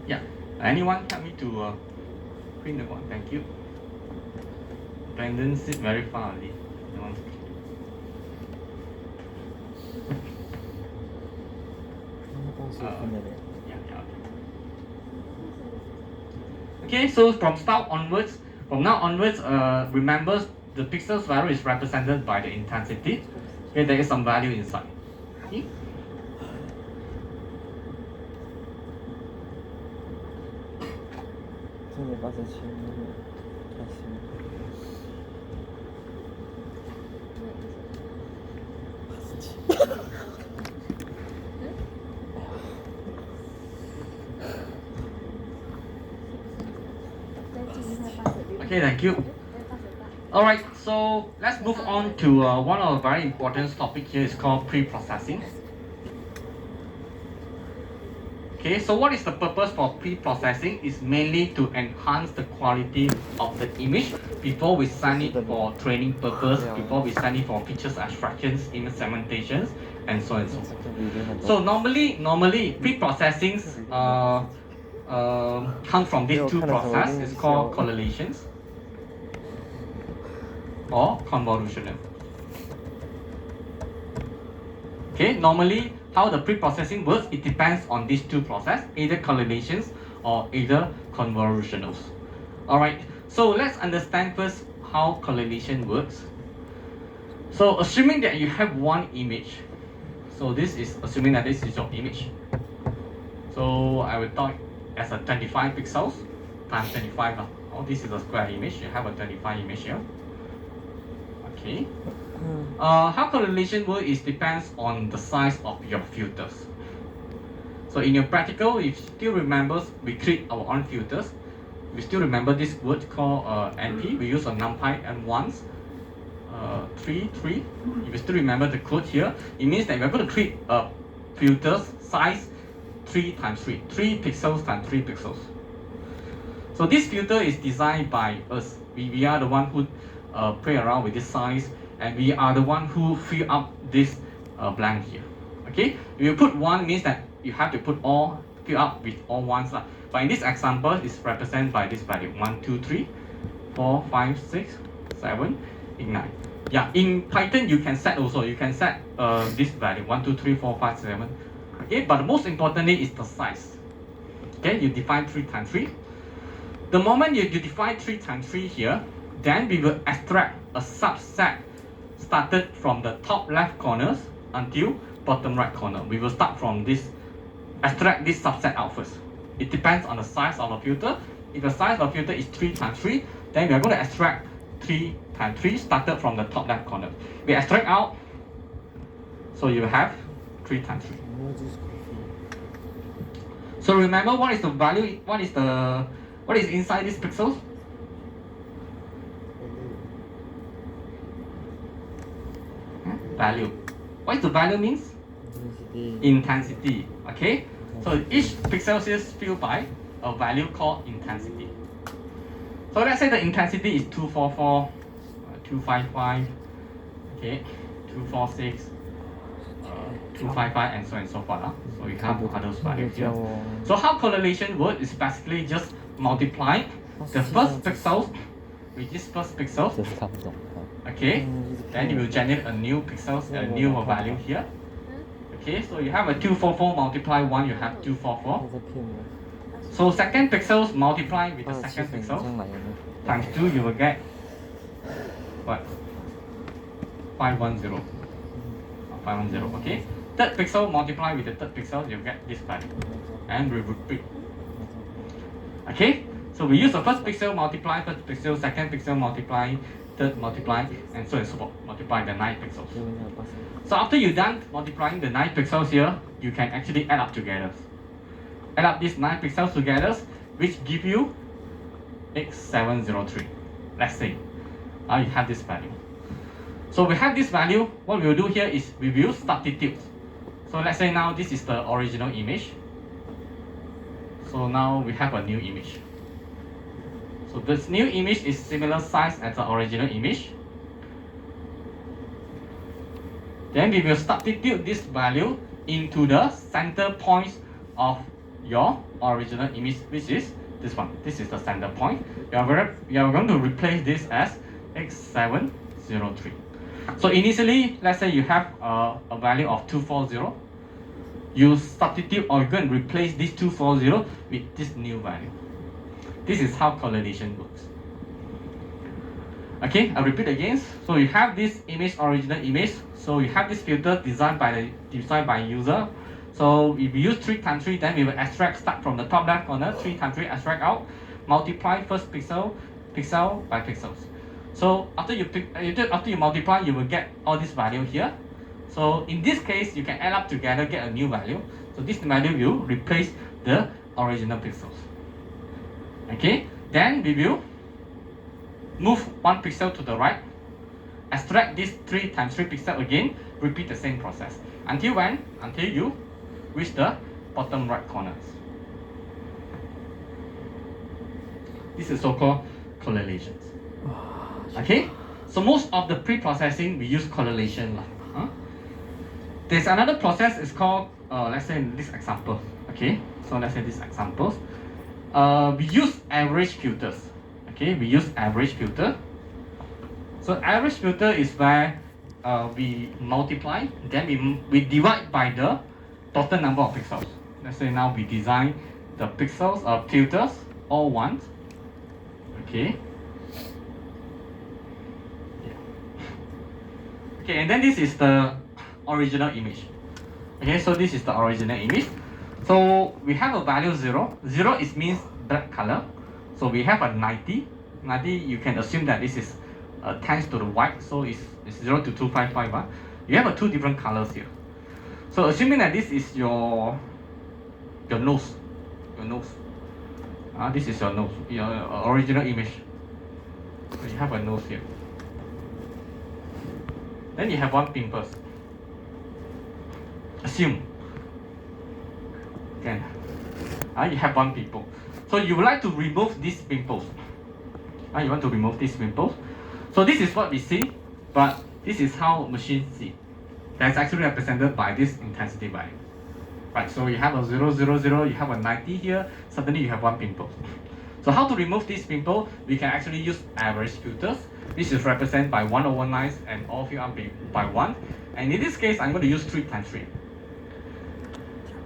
Yeah. Anyone help me to print the one? Thank you. Brandon sit very far already. Okay, so from now onwards, remember the pixels value is represented by the intensity. Okay, there is some value inside. Okay. Okay, thank you. Alright, so let's move on to one of the very important topic here is called pre-processing. Okay, so what is the purpose for pre-processing? Is mainly to enhance the quality of the image before we send it for training purpose, before we send it for features abstractions, image segmentations, and so on and so forth. So normally pre-processing comes from these two processes. It's called correlations or convolutional. Okay, normally how the pre-processing works, it depends on these two processes, either correlations or either convolutionals. Alright, so let's understand first how correlation works. So assuming that you have one image, so this is assuming that this is your image. So I will talk as a 25 pixels times 25. Oh, this is a square image, you have a 25 image here. Okay. How correlation works is depends on the size of your filters. So in your practical, if you still remember, we create our own filters. We still remember this word called NP. We use a NumPy n1s 3. If you still remember the code here, it means that we're going to create a filters size 3 times 3, 3 pixels times 3 pixels. So this filter is designed by us. We are the one who play around with this size, and we are the one who fill up this blank here. Okay, if you put 1 means that you have to put all, fill up with all ones. But in this example, it's represented by this value 1, 2, 3, 4, 5, 6, 7, 8, 9. Yeah, in Python you can set also. You can set this value 1, 2, 3, 4, 5, 7. Okay, but most importantly is the size. Okay, you define 3 times 3. The moment you define 3 times 3 here, then we will extract a subset started from the top left corners until bottom right corner. We will start from this, extract this subset out first. It depends on the size of the filter. If the size of the filter is 3 times 3, then we are going to extract 3 times 3 started from the top left corner. We extract out, so you have 3 times 3. So remember what is the value, what is inside these pixels? Value. What is the value means? Intensity. Okay. So each pixel is filled by a value called intensity. So let's say the intensity is 244, 255, okay, 246, 255, and so on and so forth. So you have others values here. So how correlation works is basically just multiply the first pixels with this first pixel. Okay, then you will generate a new pixels, a new value here. Okay, so you have a 244 multiply 1, you have 244. So second pixels multiply with the second pixel times 2, you will get what? 510. 510. Okay. Third pixel multiply with the third pixel, you get this value, and we repeat. Okay. So we use the first pixel multiply, first pixel, second pixel multiply, third multiply, and so on and so forth. Multiply the 9 pixels. So after you're done multiplying the 9 pixels here, you can actually add up together. Add up these 9 pixels together, which give you x703. Let's say now you have this value. So we have this value. What we will do here is we will substitute. So let's say now this is the original image. So now we have a new image. So this new image is similar size as the original image. Then we will substitute this value into the center points of your original image, which is this one. This is the center point. You are going to replace this as x703. So initially, let's say you have a value of 240. You substitute or you go and replace this 240 with this new value. This is how correlation works. Okay, I'll repeat again. So you have this image, original image. So you have this filter designed by user. So if we use 3 times 3, then we will extract, start from the top left corner, 3 times 3, extract out, multiply first pixel by pixels. So after you multiply, you will get all this value here. So in this case, you can add up together, get a new value. So this value will replace the original pixels. Okay, then we will move 1 pixel to the right, extract this 3 times 3 pixel again, repeat the same process. Until when? Until you reach the bottom right corners. This is so-called correlations. Okay, so most of the pre-processing we use correlation lah. There's another process. It's called let's say in this example. Okay, so let's say this example. We use average filters. Okay, we use average filter. So average filter is where we multiply, then we divide by the total number of pixels. Let's say now we design the pixels of filters all ones. Okay. Okay, and then this is the original image. Okay, so this is the original image. So we have a value 0. 0 is means black color. So we have a 90. 90, you can assume that this is 10 to the white, so it's 0 to 255. You have two different colors here. So assuming that this is your nose, this is your nose, your original image. So you have a nose here. Then you have one pimples. Assume. Again, you have one pimple. So you would like to remove these pimples. You want to remove these pimples. So this is what we see, but this is how machines see. That's actually represented by this intensity value. Right, so you have a 0, 0, 0, you have a 90 here, suddenly you have one pimple. So how to remove this pimple? We can actually use average filters. This is represented by 1 over 9 and all fill up by 1. And in this case, I'm going to use 3 times 3.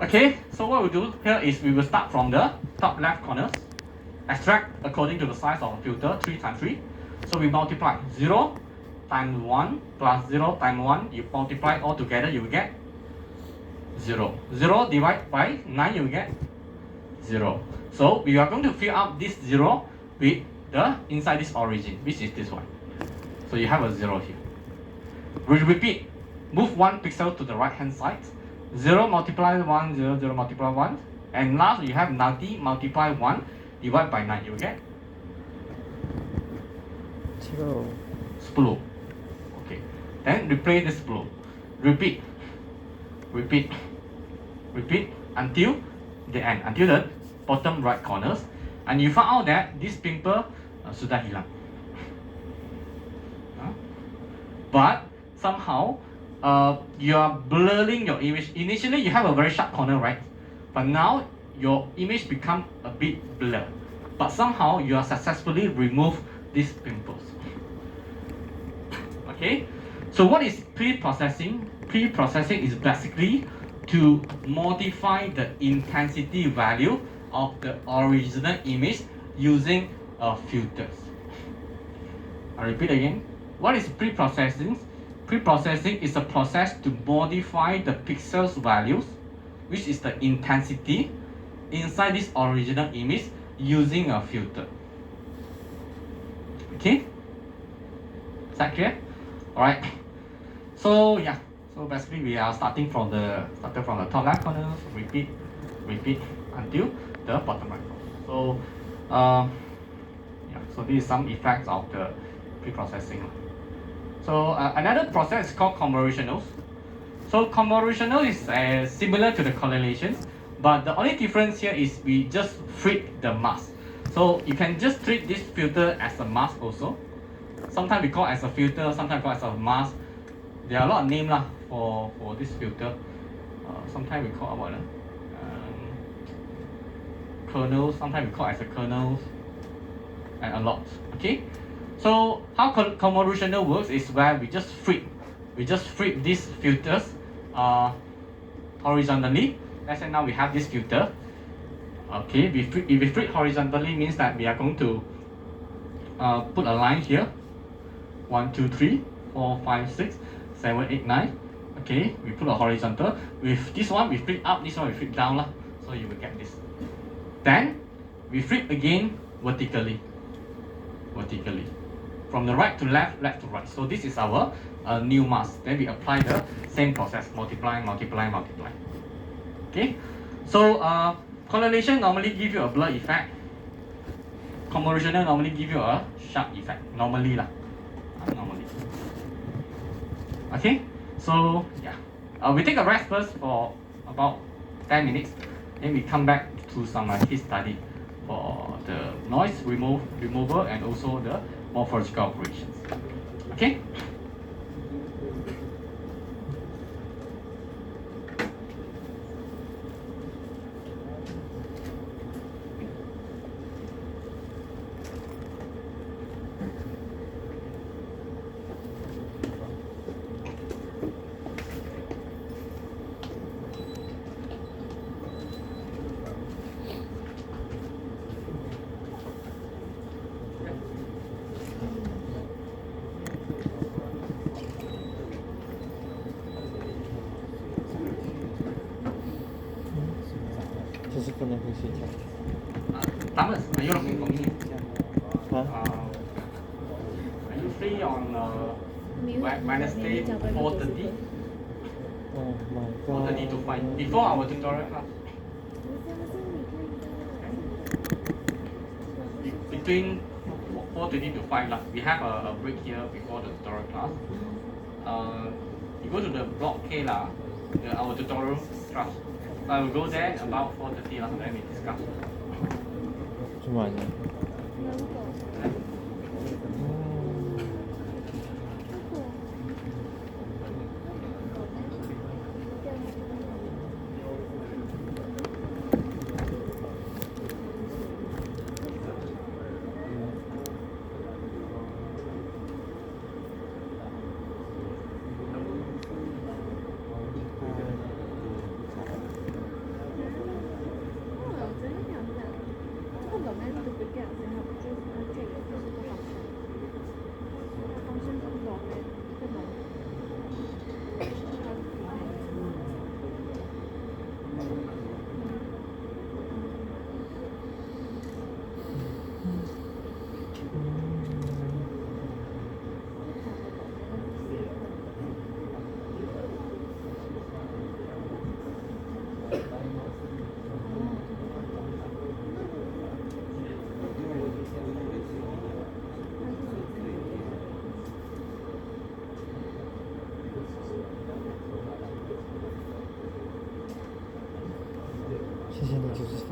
Okay, so what we'll do here is we will start from the top left corners, extract according to the size of the filter, 3 times 3. So we multiply 0 times 1 plus 0 times 1, you multiply all together, you will get 0. 0 divided by 9, you will get 0. So we are going to fill up this 0 with the inside this origin, which is this one. So you have a 0 here. We repeat, move 1 pixel to the right hand side. 0 multiply 1, 0, 0 multiply 1. And last you have 90 multiply 1 divided by 9, you will get 10. 10. Okay. Then replace this 10. Repeat. Repeat. Repeat until the end, until the bottom right corners. And you find out that this pimple sudah hilang. But somehow you are blurring your image. Initially you have a very sharp corner, right? But now your image become a bit blurred. But somehow you are successfully remove these pimples. Okay, so what is pre-processing? Pre-processing is basically to modify the intensity value of the original image using filters. I repeat again. What is pre-processing? Pre-processing is a process to modify the pixels values, which is the intensity, inside this original image using a filter. Okay? Is that clear? Alright. So yeah. So basically we are starting from the top left corners, repeat until the bottom right corner. So yeah, so this is some effects of the pre-processing. So another process is called convolutional. So convolutional is similar to the correlations, but the only difference here is we just flip the mask. So you can just treat this filter as a mask also. Sometimes we call it as a filter, sometimes we call it as a mask. There are a lot of names for this filter. Sometimes we call it what? Kernels, sometimes we call it as a kernels, and a lot. Okay? So how convolutional works is where we just flip these filters horizontally. Let's say now we have this filter. Okay, if we flip horizontally means that we are going to put a line here. 1, 2, 3, 4, 5, 6, 7, 8, 9. Okay, we put a horizontal. With this one we flip up, this one we flip down lah. So you will get this. Then we flip again vertically. From the right to left, left to right. So this is our new mask. Then we apply the same process, multiply. Okay. So correlation normally give you a blur effect. Convolutional normally give you a sharp effect. Normally lah. Normally. Okay. So yeah. We take a rest first for about 10 minutes. Then we come back to some case study for the noise removal and also the morphological operations. Okay?就是不能回睡觉。 Thomas, are you looking for me? 啊？ Are you free on Wednesday 4:30? Oh my 4:30 to god. 5 before our tutorial class. Between 4:30 to 5 we have a break here before the tutorial class. You go to the block K our tutorial class. I will go there about 4:30 then we discuss. 去买的。谢谢你90分。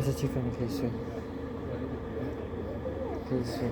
27分你可以睡，可以睡。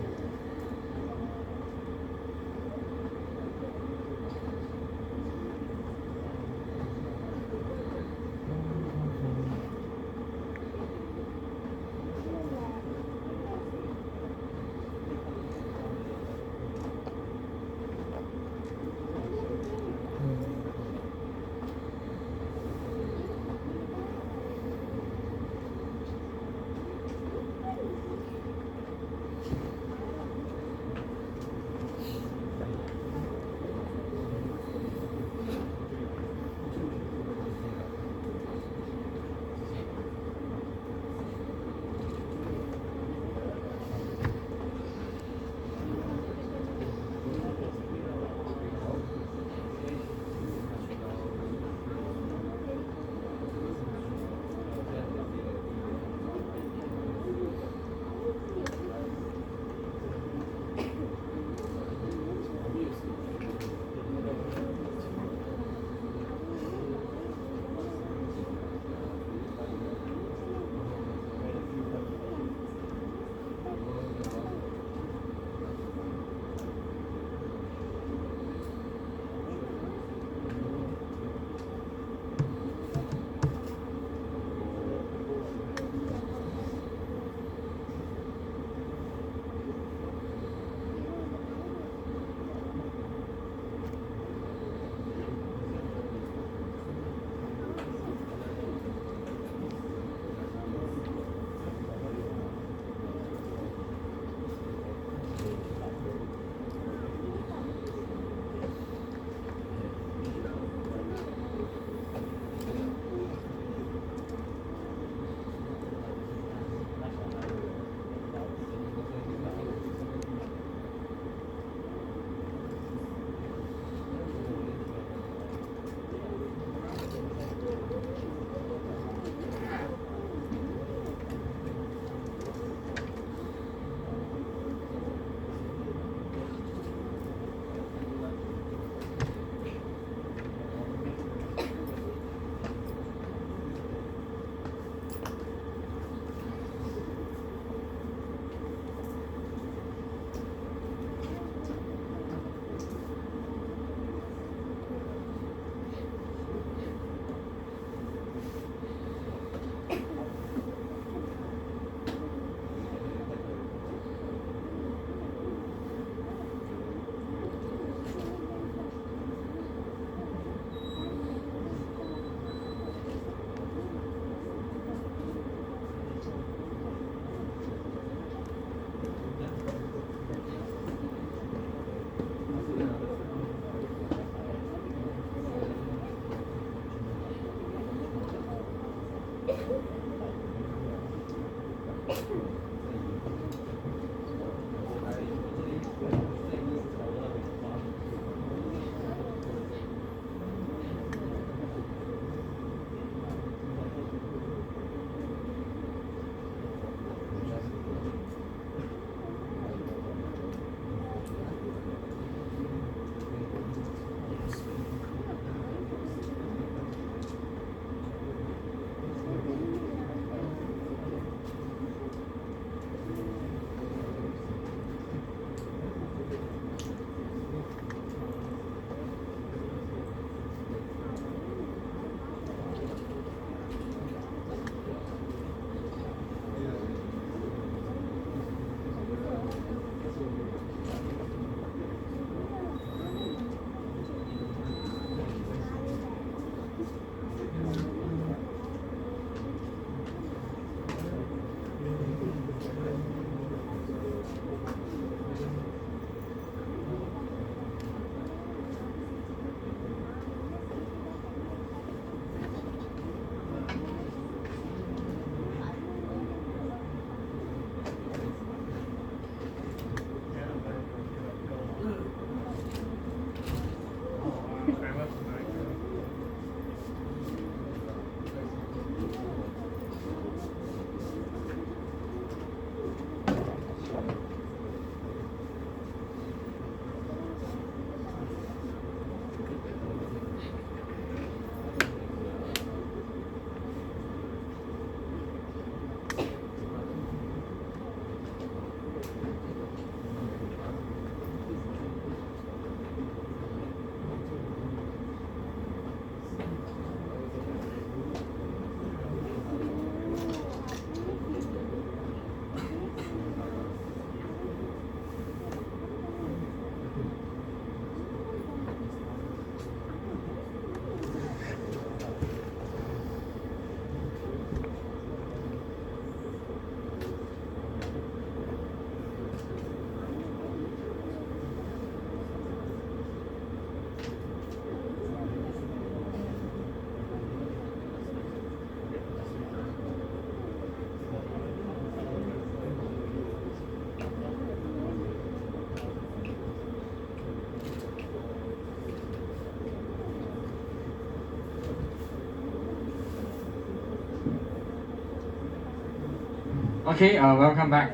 Okay, welcome back.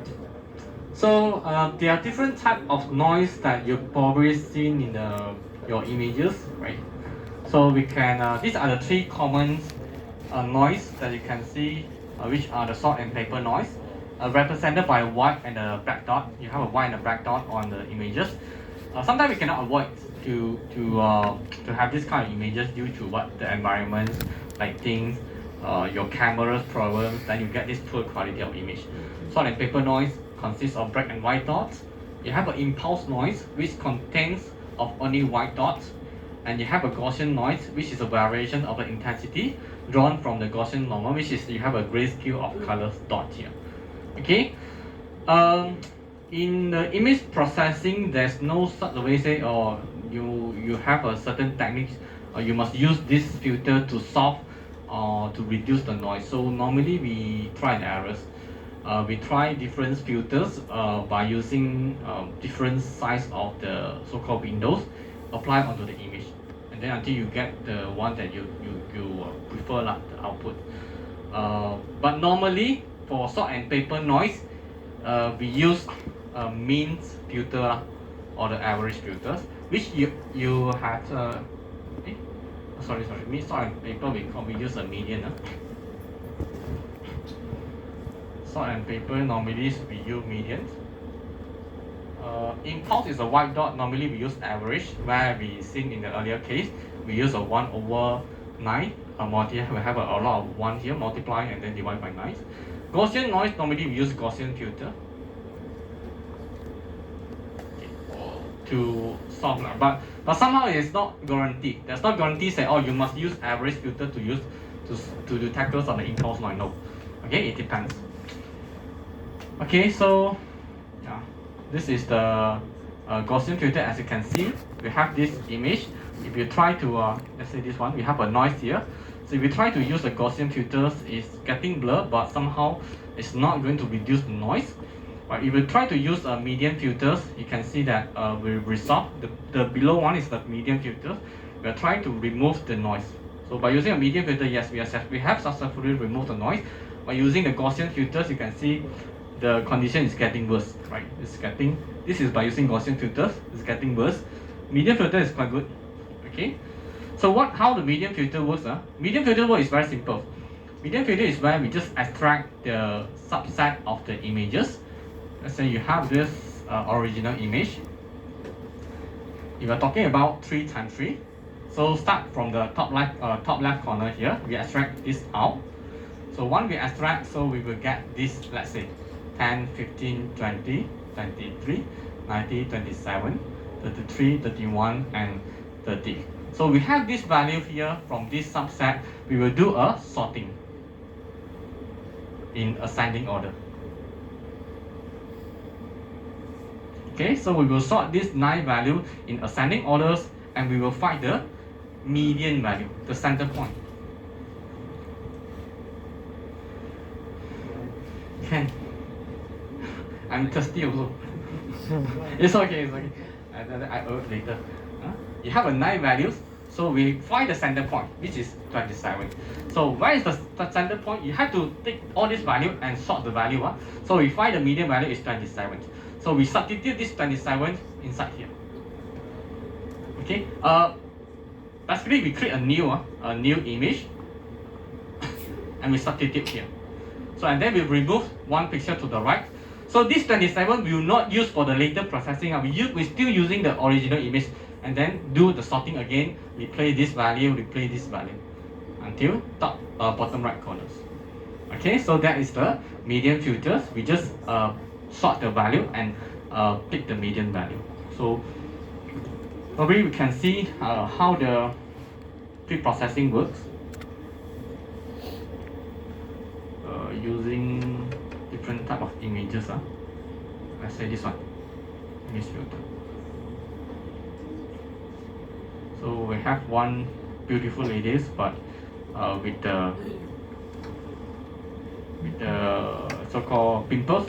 So there are different type of noise that you've probably seen in your images, right? So we can, these are the three common noise that you can see, which are the salt and paper noise, represented by a white and a black dot. You have a white and a black dot on the images. Sometimes we cannot avoid to have this kind of images due to what the environment, like things, your camera's problems, then you get this poor quality of image. Salt and paper noise consists of black and white dots. You have an impulse noise which contains of only white dots, and you have a Gaussian noise which is a variation of the intensity drawn from the Gaussian normal, which is you have a grayscale of colors dot here. Okay. In the image processing, there's no such way say, or you have a certain technique, or you must use this filter to solve or to reduce the noise. So normally we try and errors. We try different filters by using different size of the so-called windows, apply onto the image, and then until you get the one that you prefer, the output. But normally for salt and paper noise, we use mean filter or the average filters, which you have. Sorry, mean salt and paper we use a median. Salt and paper normally we use median. Impulse is a white dot. Normally we use average, where we seen in the earlier case we use a 1/9. We have a lot of 1 here, multiply and then divide by 9. Gaussian noise, normally we use Gaussian filter to solve, but somehow it's not guaranteed. There's not guarantee say, oh, you must use average filter to use to tackle on the impulse noise. No, okay, it depends. Okay, so yeah, this is the Gaussian filter. As you can see, we have this image. If you try to let's say this one, we have a noise here. So if we try to use the Gaussian filters, it's getting blurred, but somehow it's not going to reduce the noise. But if we try to use a median filters, you can see that we resolve the below one is the median filters. We are trying to remove the noise. So by using a median filter, yes, we have successfully removed the noise. By using the Gaussian filters, you can see the condition is getting worse, right? This is by using Gaussian filters, it's getting worse. Median filter is quite good. Okay. So how the median filter works? Median filter work is very simple. Median filter is where we just extract the subset of the images. Let's say you have this original image. If you're talking about 3 times 3, so start from the top left corner here. We extract this out. So once we extract, so we will get this. Let's say 10, 15, 20, 23, 90, 27, 33, 31, and 30. So we have this value here from this subset. We will do a sorting in ascending order. Okay, so we will sort this 9 value in ascending orders, and we will find the median value, the center point. Can I'm thirsty also. It's okay. I will later. You have a 9 values, so we find the center point, which is 27. So where is the center point? You have to take all this value and sort the value. So we find the median value is 27. So we substitute this 27 inside here. Okay. Basically we create a new image, and we substitute here. So and then we remove 1 pixel to the right. So this 27 we will not use for the later processing. We're still using the original image, and then do the sorting again. Replay this value until bottom right corners. Okay, so that is the median filters. We just sort the value and pick the median value. So probably we can see how the pre-processing works using different type of images. Let's say this one, image filter. So we have one beautiful ladies, but with the so-called pimples.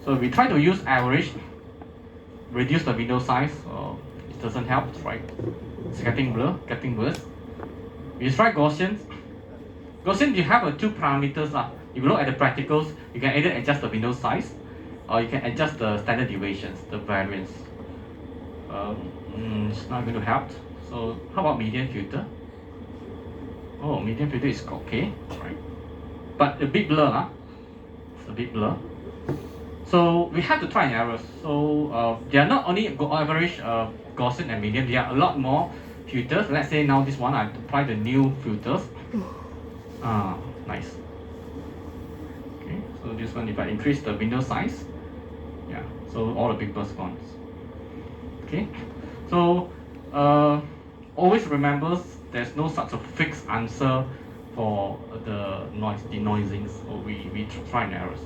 So we try to use average, reduce the window size. It doesn't help, right? It's getting blur, getting worse. We try Gaussian. Gaussian, you have 2 parameters. If you look at the practicals, you can either adjust the window size, or you can adjust the standard deviations, the variance. It's not going to help. So how about median filter? Oh, median filter is okay, right? But a bit blur, huh? It's a bit blur. So we have to try and error. So they are not only average Gaussian and median, there are a lot more filters. Let's say now this one, I apply the new filters. Nice. Okay, so this one, if I increase the window size, yeah, so all the people's gone. Okay, so always remember there's no such a fixed answer for the noise, denoising. So we try and errors.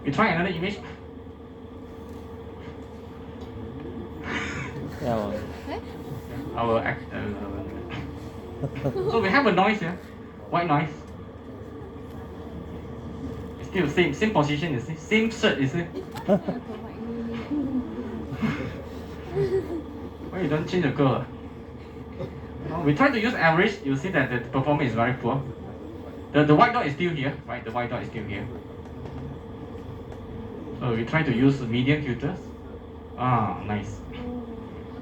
We try another image. Yeah, well. Our so we have a noise here, white noise. It's still same position, you see, same shirt, you see. Why you don't change the color? We try to use average. You see that the performance is very poor. The white dot is still here, right? The white dot is still here. So we try to use median filters. Nice.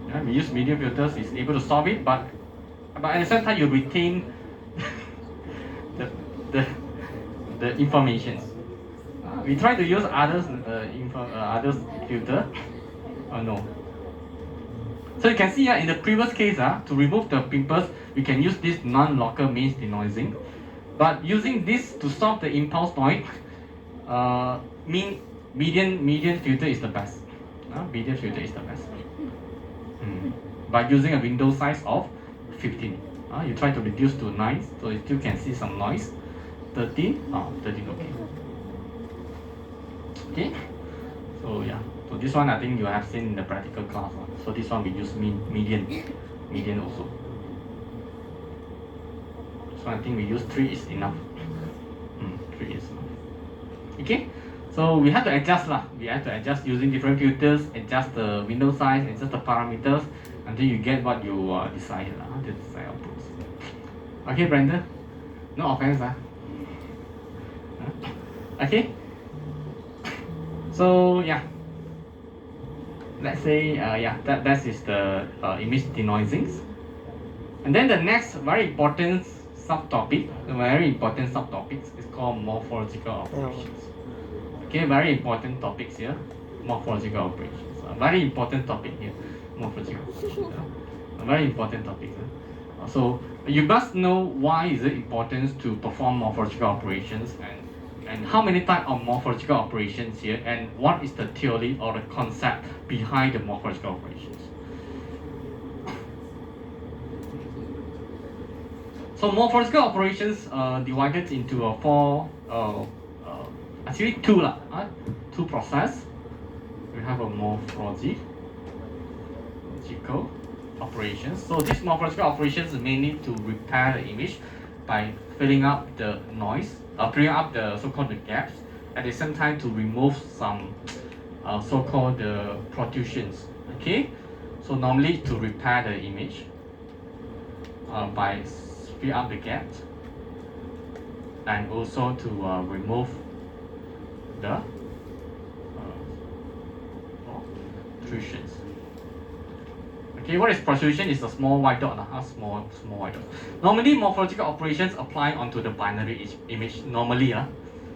Yeah, we use median filters. It's able to solve it, but at the same time you retain the information. We try to use others filter. No. So you can see in the previous case, to remove the pimples, we can use this non-local means denoising. But using this to solve the impulse noise, median filter is the best. Median filter is the best. By using a window size of 15. You try to reduce to 9, so you still can see some noise. 13, 13 okay. Okay, so yeah. So this one I think you have seen in the practical class. So this one we use median also. So I think we use 3 is enough. 3 is enough. Okay, so we have to adjust lah. We have to adjust using different filters, adjust the window size, adjust the parameters until you get what you decide lah. The desired outputs. Okay, Brenda. No offense Okay. So yeah. Let's say that is the image denoisings. And then the next very important subtopic is called morphological operations. Okay, very important topics here. Morphological operations. A very important topic here. Morphological operations. A very important topic. So you must know why is it important to perform morphological operations, and how many types of morphological operations here, and what is the theory or the concept behind the morphological operations. So morphological operations divided into actually two process. We have a morphological operations. So these morphological operations is mainly to repair the image by filling up the noise, filling up the so-called the gaps, at the same time to remove some so-called protrusions. Okay, so normally to repair the image by fill up the gaps, and also to remove the protrusions. Okay, what is protrusion? Is a small white dot, small white dot. Normally, morphological operations apply onto the binary image. Normally,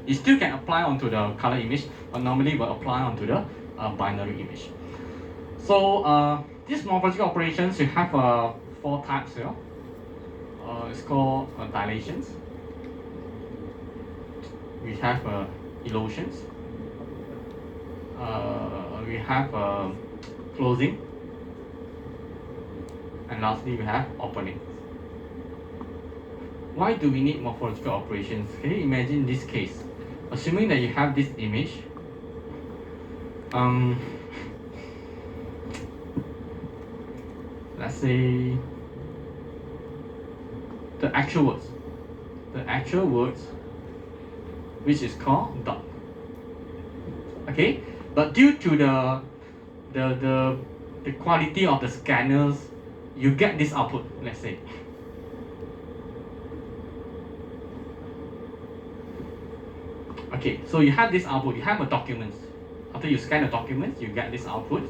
it still can apply onto the color image, but normally will apply onto the binary image. So these morphological operations, you have 4 types here. It's called dilations. We have illusions. We have closing. And lastly, we have opening. Why do we need morphological operations? Can you imagine this case? Assuming that you have this image, let's say the actual words, which is called dot. Okay, but due to the quality of the scanners, you get this output. Let's say Okay, so you have this output, you have a document. After you scan the document, you get this output.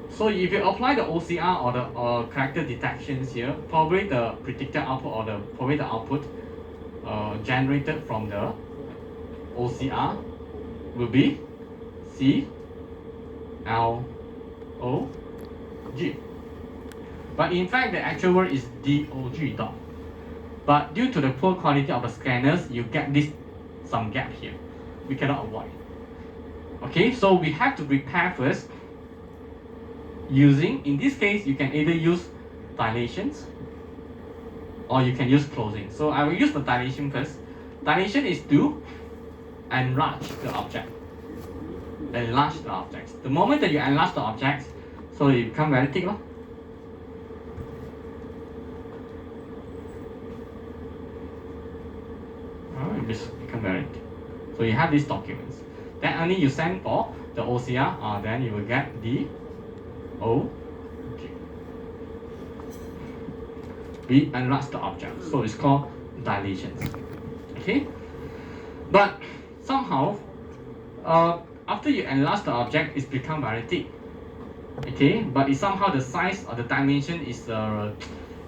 So if you apply the OCR or the character detections here, probably the predicted output or probably the output generated from the OCR will be C L O G. But in fact, the actual word is DOG dot. But due to the poor quality of the scanners, you get some gap here. We cannot avoid. Okay, so we have to repair first using, in this case, you can either use dilations or you can use closing. So I will use the dilation first. Dilation is to enlarge the object. Enlarge the objects. The moment that you enlarge the objects, so it become very thick. It become very thick. So you have these documents. Then only you send for the OCR, then you will get the O. We enlarge the object, so it's called dilations. Okay, but somehow after you enlarge the object, it's become very thick. Okay, but it's somehow the size or the dimension is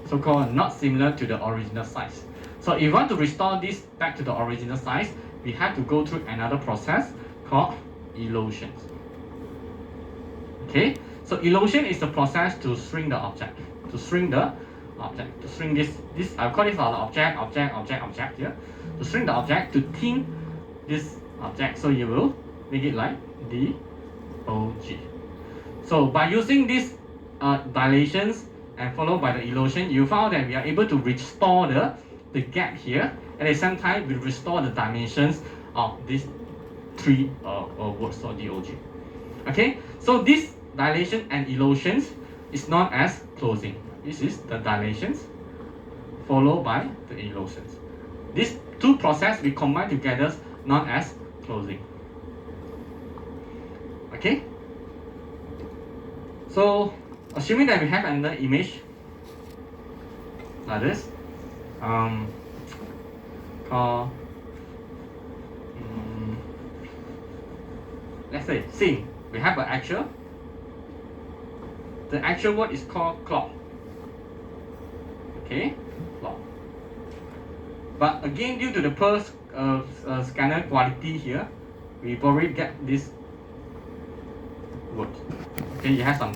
so-called not similar to the original size. So if you want to restore this back to the original size, we have to go through another process called elosion. Okay, so elosion is the process to shrink the object, to shrink this. I call this the object here. To shrink the object, to thin this object, so you will make it like DOG. So by using these dilations and followed by the elosion, you found that we are able to restore the gap here. At the same time, we restore the dimensions of these three words or DOG. Okay, so this dilation and elosions is known as closing. This is the dilations followed by the elosions. These two processes we combine together known as closing. Okay, so assuming that we have another image like this, called let's say scene. We have an actual. The actual word is called clock. Okay, clock. But again, due to the poor scanner quality here, we probably get this word. Okay, you have some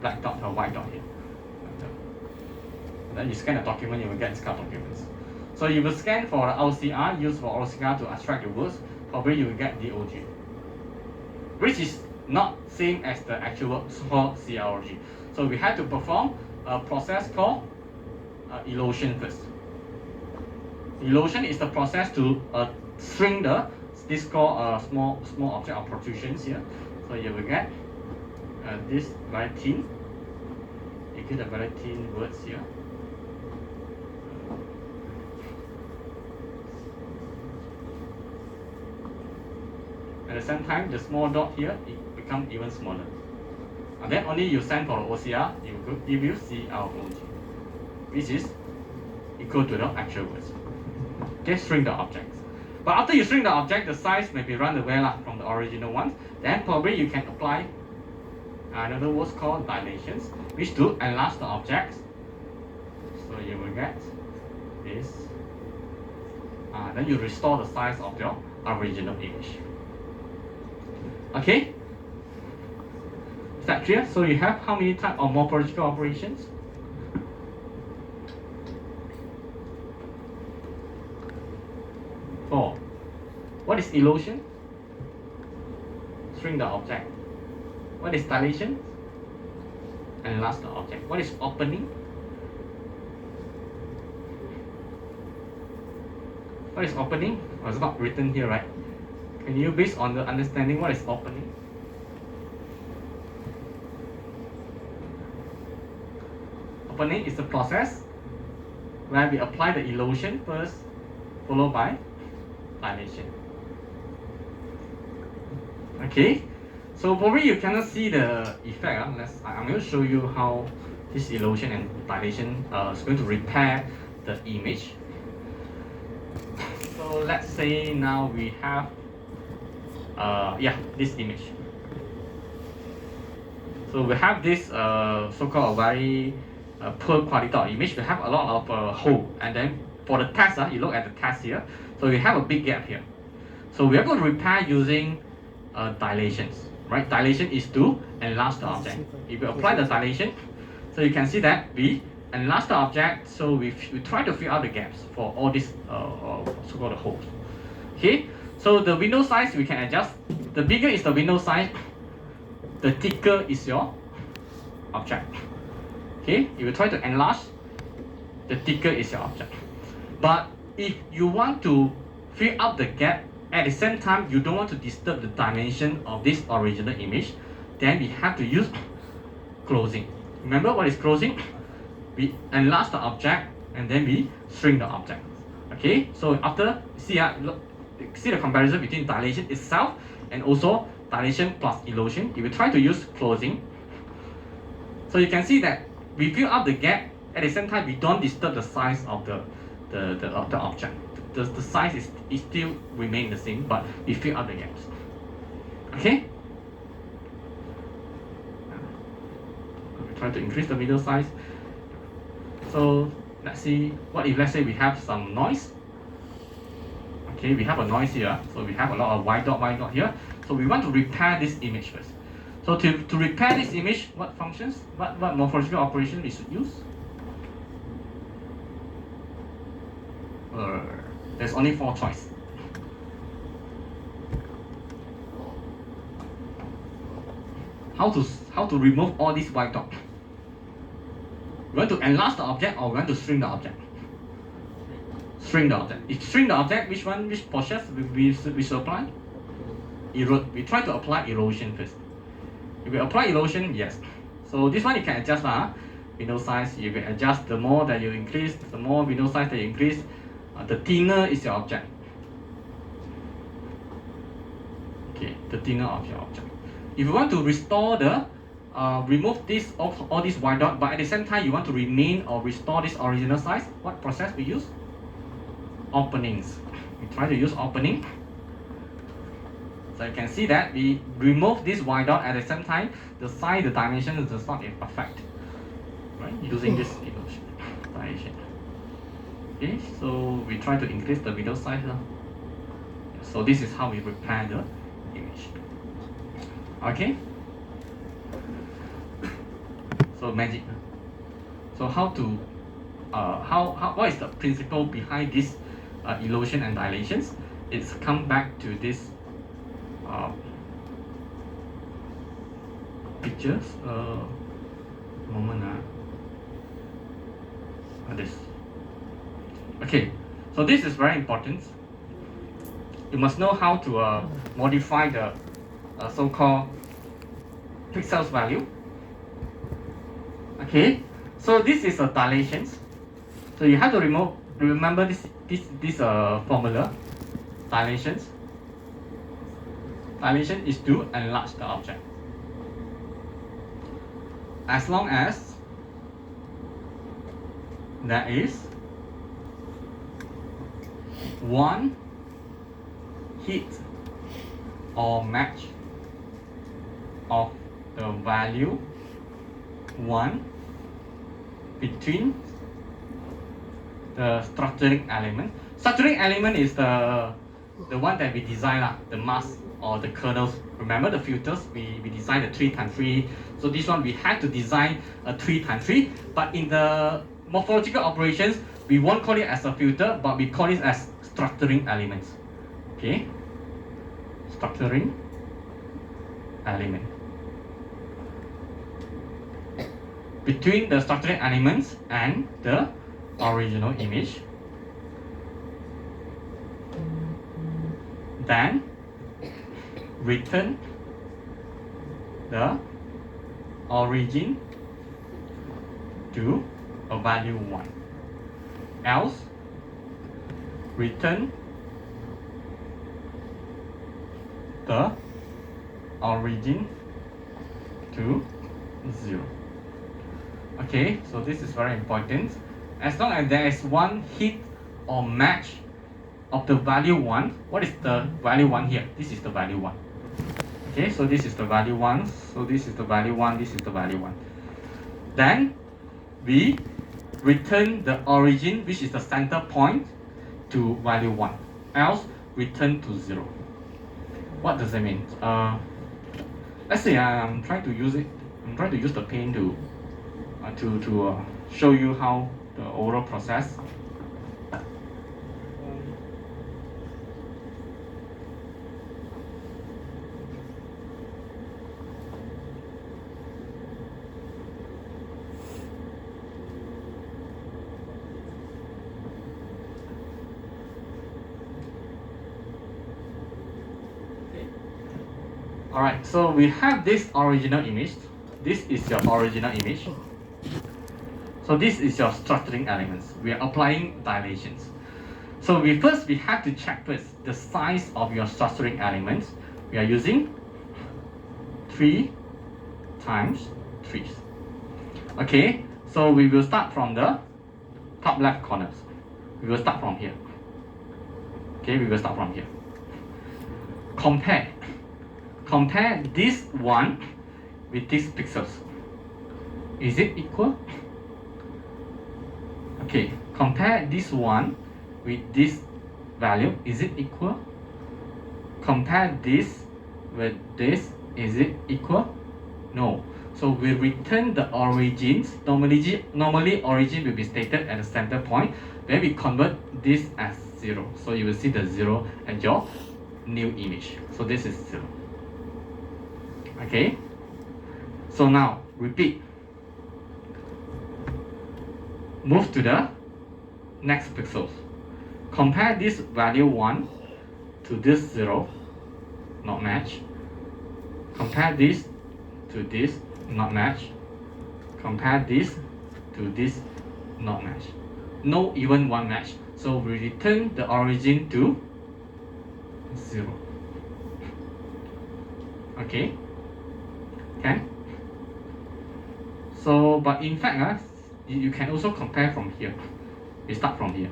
black dot or white dot here. Then you scan the document, you will get this kind of documents. So you will scan for the OCR, use for OCR to extract the words, probably you will get DOG, which is not same as the actual word called CLG. So we have to perform a process called elosion first. Elosion is the process to shrink this called small object of protrusions here. So you will get this very thin. You get a very thin words here. At the same time, the small dot here it becomes even smaller. And then only you send for the OCR, it will give you CLOG, which is equal to the actual words. Okay, shrink the objects. But after you shrink the object, the size may be run away from the original one. Then probably you can apply another word called dilations, which to enlarge the objects. So you will get this. Then you restore the size of your original image. Okay? Is that clear? So you have how many types of morphological operations? Four. What is elosion? Shrink the object. What is dilation? Enlarge the object. What is opening? What is opening? Oh, it's not written here, right? Can you, based on the understanding, what is opening? Opening is the process where we apply the elosion first, followed by dilation. Okay, so probably you cannot see the effect. I'm going to show you how this elosion and dilation is going to repair the image. So let's say now we have yeah, this image. So we have this so-called very poor quality of image. We have a lot of hole, and then for the test, you look at the test here. So we have a big gap here. So we are going to repair using dilations, right? Dilation is to enlarge the object. If we apply the dilation, so you can see that we enlarge the object. So we try to fill out the gaps for all these so-called holes. Okay. So the window size we can adjust. The bigger is the window size, the thicker is your object. Okay, if you try to enlarge, the thicker is your object. But if you want to fill up the gap, at the same time you don't want to disturb the dimension of this original image, then we have to use closing. Remember what is closing? We enlarge the object and then we shrink the object. Okay, so after see the comparison between dilation itself and also dilation plus illusion. If we try to use closing, so you can see that we fill up the gap, at the same time we don't disturb the size of the object. The size is still remain the same, but we fill up the gaps. Okay. We try to increase the window size. So let's see, what if let's say we have some noise. Okay, we have a noise here, so we have a lot of white dot here. So we want to repair this image first. So to repair this image, what functions, what morphological operation we should use? There's only 4 choices. How to remove all these white dot? We want to enlarge the object or we want to shrink the object? Shrink the object. If shrink the object, which process we should apply? We try to apply erosion first. If we apply erosion, yes. So this one you can adjust window size. You can adjust, the more that you increase, the more window size that you increase, the thinner is your object. Okay, the thinner of your object. If you want to restore the remove this all these white dot, but at the same time you want to remain or restore this original size, what process we use? Openings. We try to use opening. So you can see that we remove this white dot, at the same time the size, the dimension does not affect, right? Using this dilation. Okay, so we try to increase the window size now. So this is how we repair the image. Okay. So magic. So how to what is the principle behind this illusion and dilations? It's come back to this pictures. This. Okay, so this is very important. You must know how to modify the so-called pixels value. Okay, so this is a dilations. So you have to remember this formula. Dilations. Dilation is to enlarge the object. As long as there is one hit or match of the value 1 between the structuring element. Structuring element is the one that we design, the mask or the kernels. Remember the filters, we designed a 3x3. So this one we had to design a 3x3, but in the morphological operations we won't call it as a filter, but we call it as structuring elements. Okay, structuring element. Between the structuring elements and the original image, then return the origin to a value 1. Else, return the origin to 0. Okay, so this is very important. As long as there is one hit or match of the value 1. What is the value 1 here? This is the value 1. Okay, so this is the value 1. So this is the value 1. This is the value 1. Then we return the origin, which is the center point, to value 1. Else return to 0. What does that mean? Let's say I'm trying to use it. I'm trying to use the pen to show you how the overall process. Alright, so we have this original image. This is your original image. So this is your structuring elements. We are applying dilations. So we have to check first the size of your structuring elements. We are using 3 times 3. Okay, so we will start from the top left corners. We will start from here. Okay, we will start from here. Compare this one with these pixels. Is it equal? Okay, compare this one with this value. Is it equal? Compare this with this. Is it equal? No. So we return the origins. Normally origin will be stated at the center point. Then we convert this as 0. So you will see the 0 at your new image. So this is 0. Okay, so now repeat. Move to the next pixels. Compare this value 1 to this 0, not match. Compare this to this, not match. Compare this to this, not match. No even one match. So we return the origin to 0. Okay. Okay. So, but in fact, you can also compare from here. We start from here.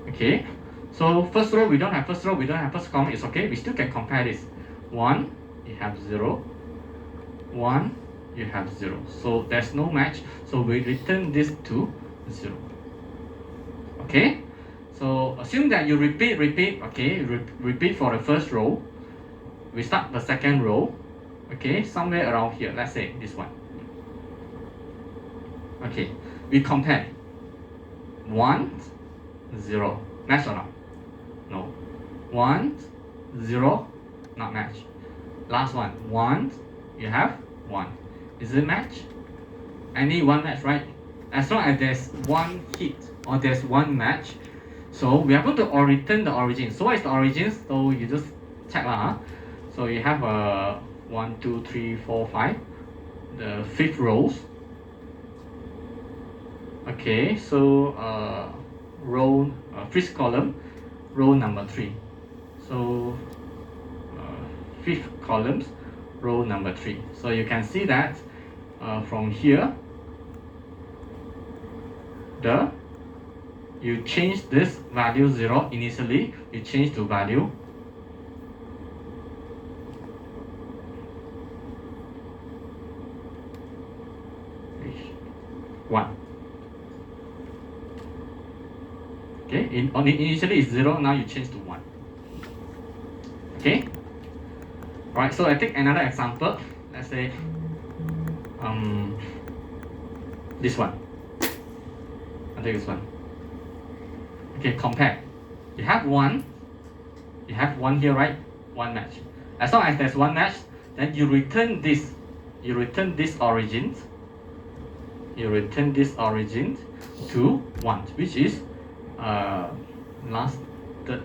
Okay. So first row we don't have first row, we don't have first column. It's okay. We still can compare this. 1, you have 0. 1, you have 0. So there's no match. So we return this to 0. Okay. So assume that you repeat. Okay. Repeat for the first row. We start the second row. Okay, somewhere around here. Let's say this one. Okay, we compare. 1, 0. Match or not? No. 1, 0. Not match. Last one. 1. You have 1. Is it match? Any one match, right? As long as there's one hit or there's one match, so we are going to return the origin. So what is the origin? So you just check lah. So you have a 1, 2, 3, 4, 5. The 5th rows. Okay, so row 5th column, row number 3. So 5th columns, row number 3. So you can see that from here, you change this value 0 initially. You change to value 1. Okay, initially it's 0, now you change to 1. Okay. Alright, so I take another example. Let's say this one. I'll take this one. Okay, compare. You have 1. You have 1 here, right? 1 match. As long as there's 1 match, then you return this. You return this origin. You return this origin to 1, which is last third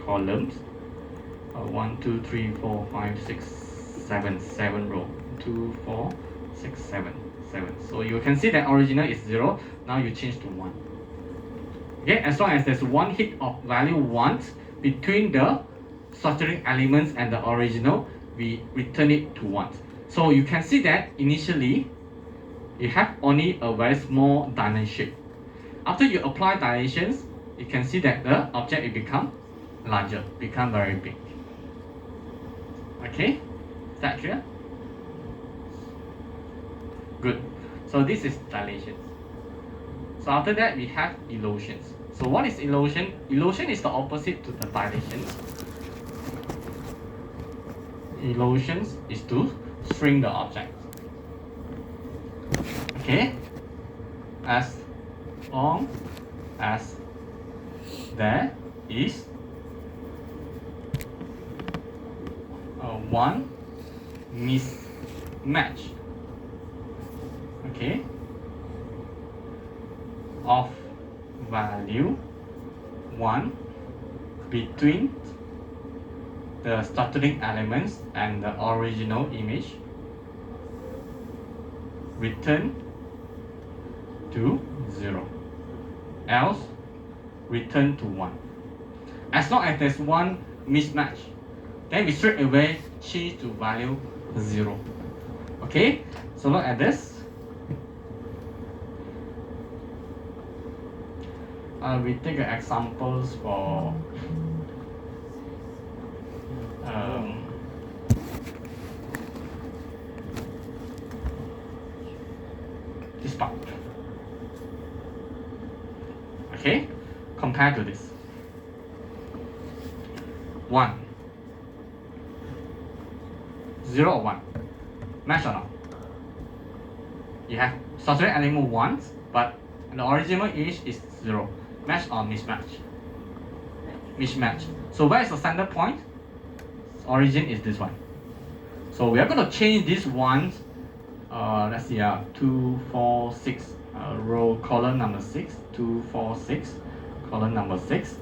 columns. 1, 2, 3, 4, 5, 6, 7 row. 2, 4, 6, 7. So you can see that original is 0. Now you change to 1. Okay, as long as there's one hit of value 1 between the structuring elements and the original, we return it to 1. So you can see that initially you have only a very small diamond shape. After you apply dilations, you can see that the object will become larger, become very big. Okay, is that clear? Good. So this is dilation. So after that we have erosions. So what is erosion? Erosion is the opposite to the dilation. Erosions is to shrink the object. Okay, as long as there is one mismatch, okay, of value 1 between the stuttering elements and the original image, return to 0, else return to 1. As long as there's one mismatch, then we straight away change to value 0. Okay, so look at this. We take examples for this part. Okay, compare to this. 1, 0 or 1, match or not? You have stuttering element 1, but the original image is 0. Match or mismatch? Mismatch. So where is the center point? Origin is this one. So we are going to change this one. Let's see, 2, 4, 6, row column number 6, 2, 4, 6, column number 6,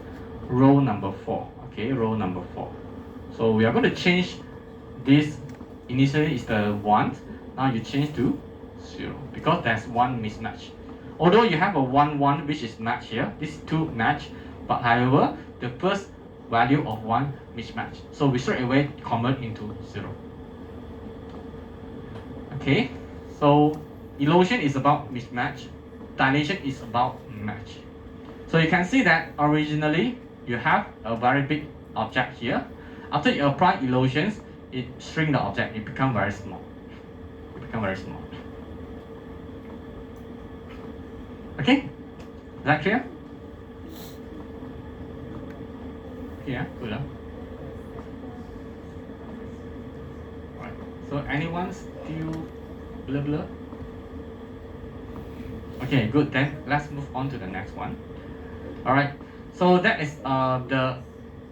row number 4. Okay, row number 4. So we are going to change this. Initially is the 1. Now you change to 0 because there's one mismatch. Although you have a 1, 1 which is match here, this 2 match, but however the first value of 1 mismatch. So we straight away convert into 0. Okay, so erosion is about mismatch, dilation is about match. So you can see that originally you have a very big object here. After you apply erosions, it shrink the object, it become very small. It become very small. Okay, is that clear? Yeah, good. Alright, so anyone still blur? Okay, good, then let's move on to the next one. Alright, so that is the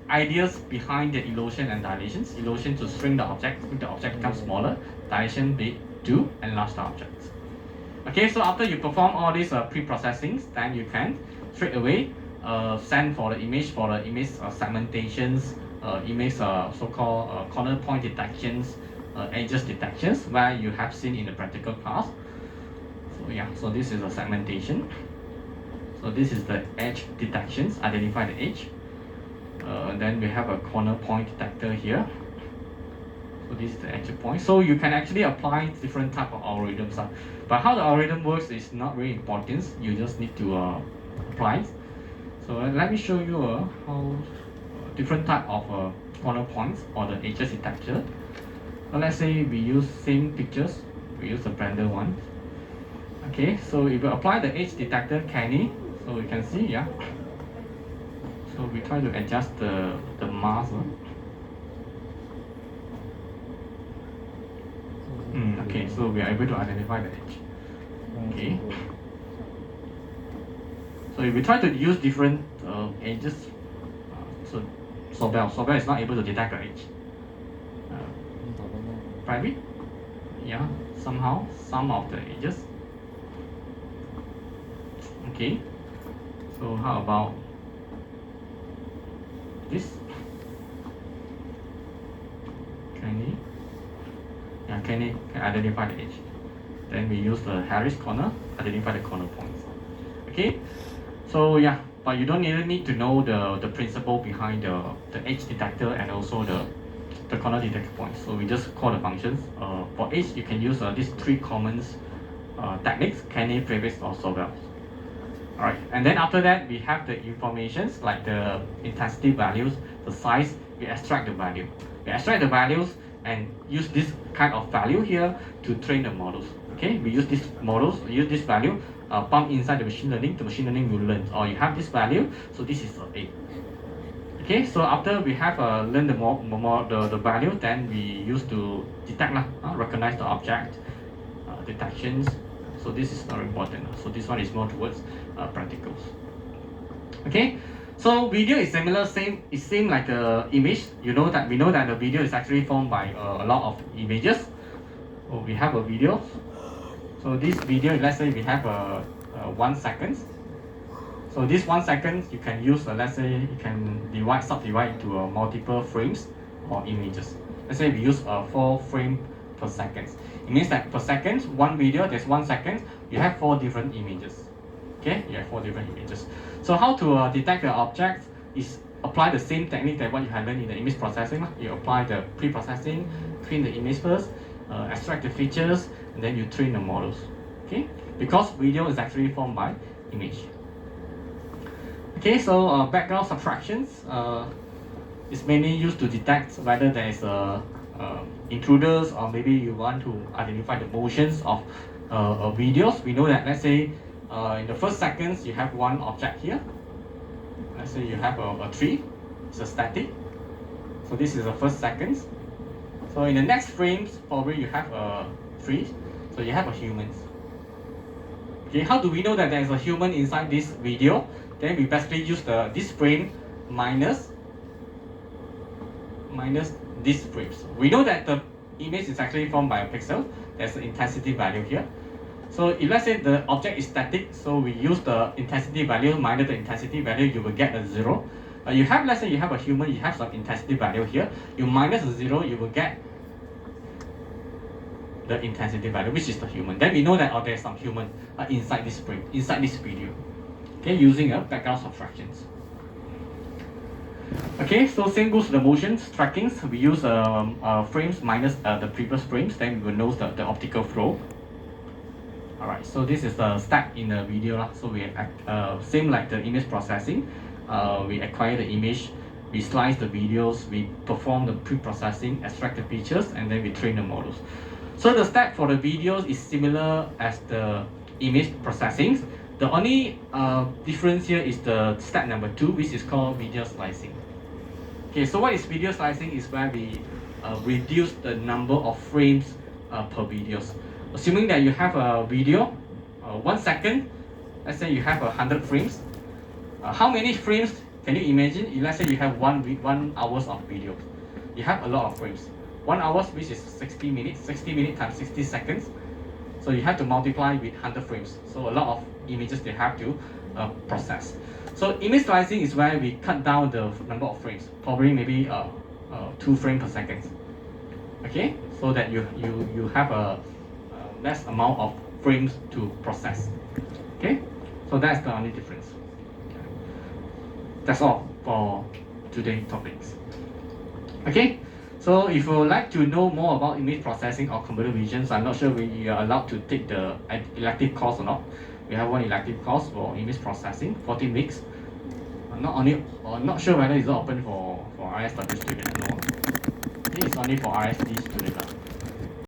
ideas behind the erosion and dilations. Erosion to shrink the object, make the object become smaller. Dilation to enlarge the object. Okay, so after you perform all these pre-processings, then you can straight away send for the image segmentations, image so-called corner point detections, edges detections, where you have seen in the practical class. So yeah, so this is a segmentation. So this is the edge detections, identify the edge. Then we have a corner point detector here. So this is the entry point. So you can actually apply different type of algorithms. But how the algorithm works is not really important. You just need to apply it. So let me show you how different type of corner points or the edges detector. So let's say we use same pictures. We use the blender one. Okay, so if we apply the edge detector canny, so we can see, yeah. So we try to adjust the mask. Okay, so we are able to identify the edge. Okay. So if we try to use different edges, so Sobel is not able to detect the edge. Private? Yeah, somehow, some of the edges. Okay. So how about this? Kenny can identify the edge. Then we use the Harris corner, identify the corner points. Okay, so yeah, but you don't even need to know the principle behind the edge detector and also the corner detector points. So we just call the functions. For edge, you can use these three common techniques: Kenny, Previs, or Sobel. Alright, and then after that, we have the informations like the intensity values, the size, we extract the value. We extract the values and use this kind of value here to train the models. Okay, we use these models, use this value, pump inside the machine learning will learn. Or you have this value, so this is A. Okay, so after we have learned the value, then we use to detect, recognize the object, detections. So this is not important. So this one is more towards practicals. Okay, so video is similar, same like the image. We know that the video is actually formed by a lot of images. So we have a video. So this video, let's say we have 1 second. So this 1 second you can use, let's say you can subdivide into multiple frames or images. Let's say we use 4 frames per second. It means that per second, one video, there's 1 second, you have 4 different images. Okay, you have 4 different images. So how to detect the object is apply the same technique that what you have learned in the image processing. You apply the pre-processing, clean the image first, extract the features, and then you train the models. Okay, because video is actually formed by image. Okay, so background subtractions is mainly used to detect whether there is intruders, or maybe you want to identify the motions of videos. We know that, let's say in the first seconds you have one object here. Let's say you have a tree, it's a static. So this is the first seconds. So in the next frames, probably you have a tree, so you have a humans. Okay, how do we know that there is a human inside this video? Then we basically use this frame minus these frames. We know that the image is actually formed by a pixel. There's an intensity value here. So if let's say the object is static, so we use the intensity value minus the intensity value, you will get a 0. Let's say you have a human, you have some intensity value here. You minus a 0, you will get the intensity value, which is the human. Then we know that there's some human inside this frame, inside this video. Okay, using a background subtractions. Okay, so same goes to the motions trackings. We use frames minus the previous frames, then we will know the optical flow. Alright, so this is the step in the video. So we same like the image processing. We acquire the image, we slice the videos, we perform the pre-processing, extract the features, and then we train the models. So the step for the videos is similar as the image processing. The only difference here is the step number 2, which is called video slicing. Okay, so what is video slicing is where we reduce the number of frames per videos. Assuming that you have a video, 1 second, let's say you have 100 frames. How many frames can you imagine? Let's say you have 1 hours of video. You have a lot of frames. 1 hour, which is 60 minutes, 60 minutes times 60 seconds. So you have to multiply with 100 frames. So a lot of images they have to process. So image slicing is where we cut down the number of frames, probably maybe 2 frames per second. Okay, so that you have a less amount of frames to process. Okay, so that's the only difference. That's all for today's topics. Okay, so if you would like to know more about image processing or computer vision, so I'm not sure we are allowed to take the elective course or not. We have one elective course for image processing, 14 weeks. I'm not sure whether it's open for RSW students. No, it's only for RSD students.